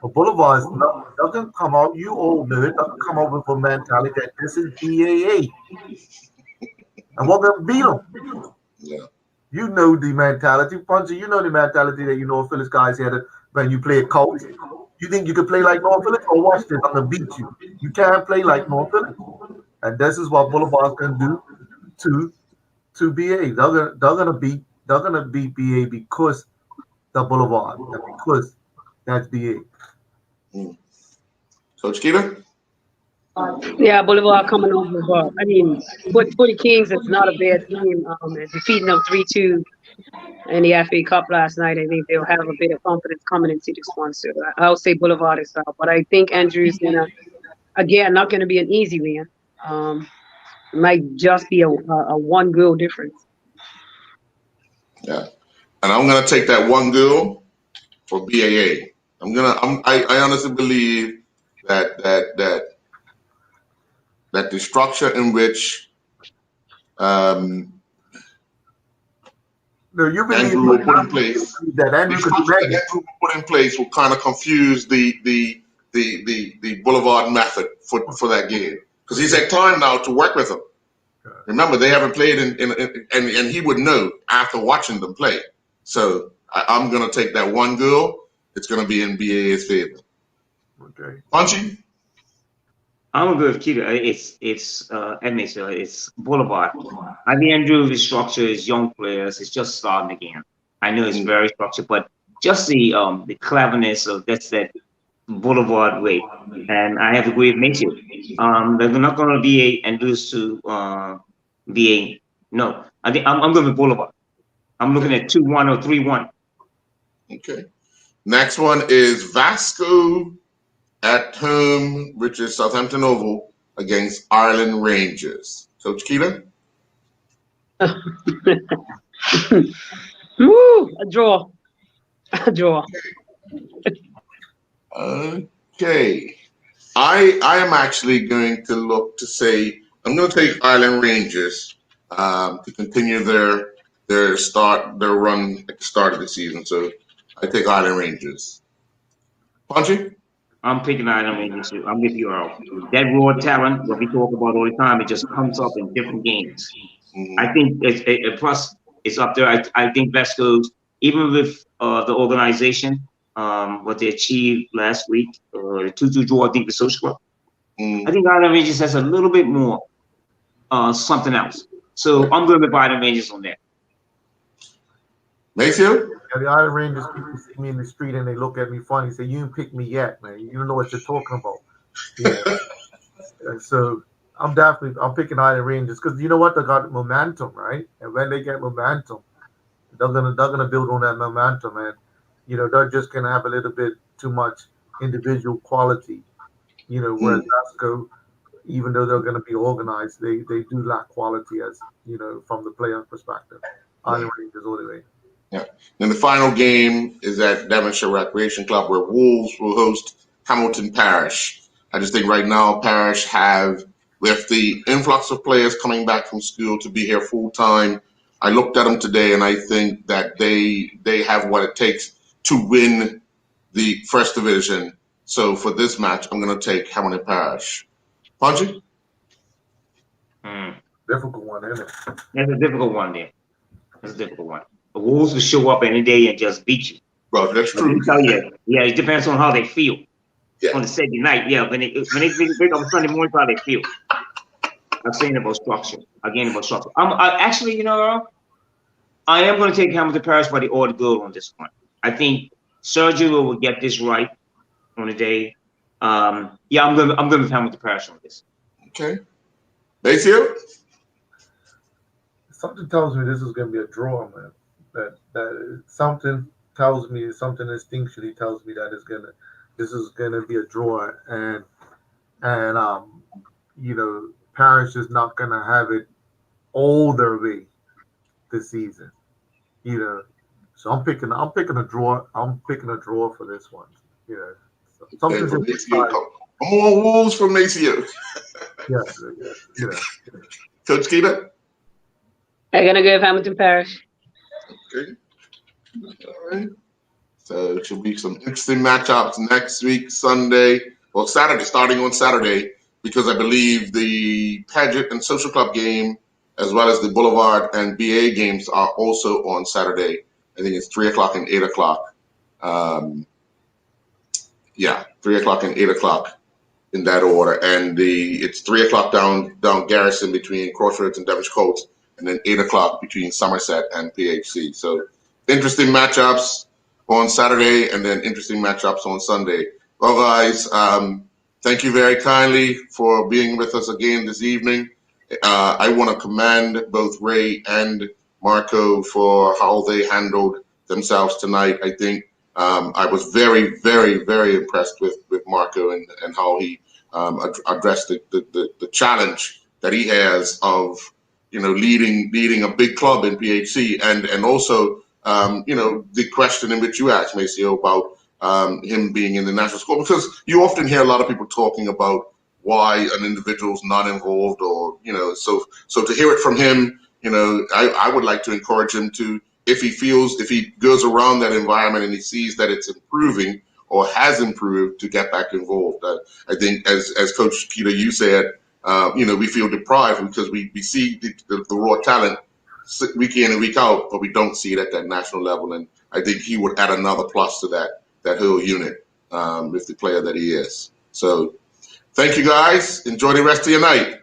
But Boulevard doesn't come out, you old nerd, doesn't come out with a mentality that this is BAA. And we're going to beat them. Yeah. You know the mentality. Punchy, you know the mentality that North Phillies guys had when you play a coach. You think you can play like North Phillies? Oh, watch this, I'm going to beat you. You can't play like North Phillies. And this is what Boulevard can do to BA. They're gonna beat BA because the Boulevard and because that's BA. Coach Keelan? Yeah, Boulevard coming over. But I mean, for the Kings, it's not a bad team. Defeating them 3-2 in the FA Cup last night, I think they'll have a bit of confidence coming into this one. So I'll say Boulevard is out. But I think Andrew's not gonna be an easy win. It might just be a 1-goal difference. Yeah, and I'm gonna take that 1 goal for BAA. I honestly believe that the structure in which Andrew will put in place, put in place will kind of confuse the Boulevard method for that game. Because he's had time now to work with them. Remember, they haven't played and he would know after watching them play. So I'm going to take that 1 goal. It's going to be in BA's favor. Okay. Punchy? I'm going to go with Keita. It's Boulevard. I think Andrew's structure is young players. It's just starting again. I know it's very structured, but just the cleverness of that Boulevard way, and I have to agree with Maceo. They're not going to BA and lose to BA. No, I think I'm going with Boulevard. I'm looking at 2-1 or 3-1. Okay. Next one is Vasco at home, which is Southampton Oval against Ireland Rangers. Coach Keelan? Woo! A draw. A draw. Okay. I am actually going to look to say I'm going to take Ireland Rangers to continue their run at the start of the season. So I take Ireland Rangers. Punchy? I'm picking Ireland Rangers too. I'm with you, Earl. That raw talent, what we talk about all the time, it just comes up in different games. I think plus it's up there. I think Vesco's, even with the organization, what they achieved last week, the 2-2 draw, I think the Social Club. I think Ireland Rangers has a little bit more something else. So I'm going with Ireland Rangers on that. Maceo? Yeah, the Ireland Rangers people see me in the street and they look at me funny. Say, "You didn't pick me yet, man. You don't know what you're talking about." Yeah. So I'm picking Island Rangers because you know what, they got momentum, right? And when they get momentum, they're gonna build on that momentum, and they're just gonna have a little bit too much individual quality. Whereas Glasgow, even though they're gonna be organized, they do lack quality as from the player perspective. Island Rangers all the way. Yeah. Then the final game is at Devonshire Recreation Club, where Wolves will host Hamilton Parish. I just think right now Parish have, with the influx of players coming back from school to be here full time, I looked at them today and I think that they have what it takes to win the first division. So for this match, I'm going to take Hamilton Parish. Punchy? Difficult one, isn't it? That's a difficult one there. That's a difficult one. The Wolves will show up any day and just beat you. Bro, that's true. Yeah, it depends on how they feel. Yeah. On the Saturday night, yeah. When they pick up Sunday morning, how they feel. I'm saying about structure. Again, about structure. Actually, Earl, I am going to take Hamilton Parish by the order goal on this one. I think Sergio will get this right on the day. I'm going with Hamilton Parish on this. Okay. Maceo? Something tells me this is going to be a draw, man. That something tells me, something instinctually tells me that this is gonna be a draw, and Parish is not gonna have it all their way this season, So I'm picking a draw. I'm picking a draw for this one. Something's from Maceo. More Wolves from Maceo. Yes. Coach Keita? I'm gonna go with Hamilton Parish. Okay. All right. So it should be some interesting matchups next week, Saturday, starting on Saturday, because I believe the Paget and Social Club game, as well as the Boulevard and BA games, are also on Saturday. I think it's 3 o'clock and 8 o'clock. 3 o'clock and 8 o'clock in that order. And it's 3 o'clock down Garrison between Crossroads and Devonshire Colts, and then 8 o'clock between Somerset and PHC. So interesting matchups on Saturday, and then interesting matchups on Sunday. Well, guys, thank you very kindly for being with us again this evening. I want to commend both Ray and Marco for how they handled themselves tonight. I think I was very, very, very impressed with Marco and how he addressed the challenge that he has of leading a big club in PHC, and also the question in which you asked Maceo about him being in the national squad, because you often hear a lot of people talking about why an individual's not involved, or so to hear it from him, I would like to encourage him to, if he goes around that environment and he sees that it's improving or has improved, to get back involved. I think, as Coach Keita, you said, we feel deprived because we see the raw talent week in and week out, but we don't see it at that national level. And I think he would add another plus to that whole unit with the player that he is. So thank you, guys. Enjoy the rest of your night.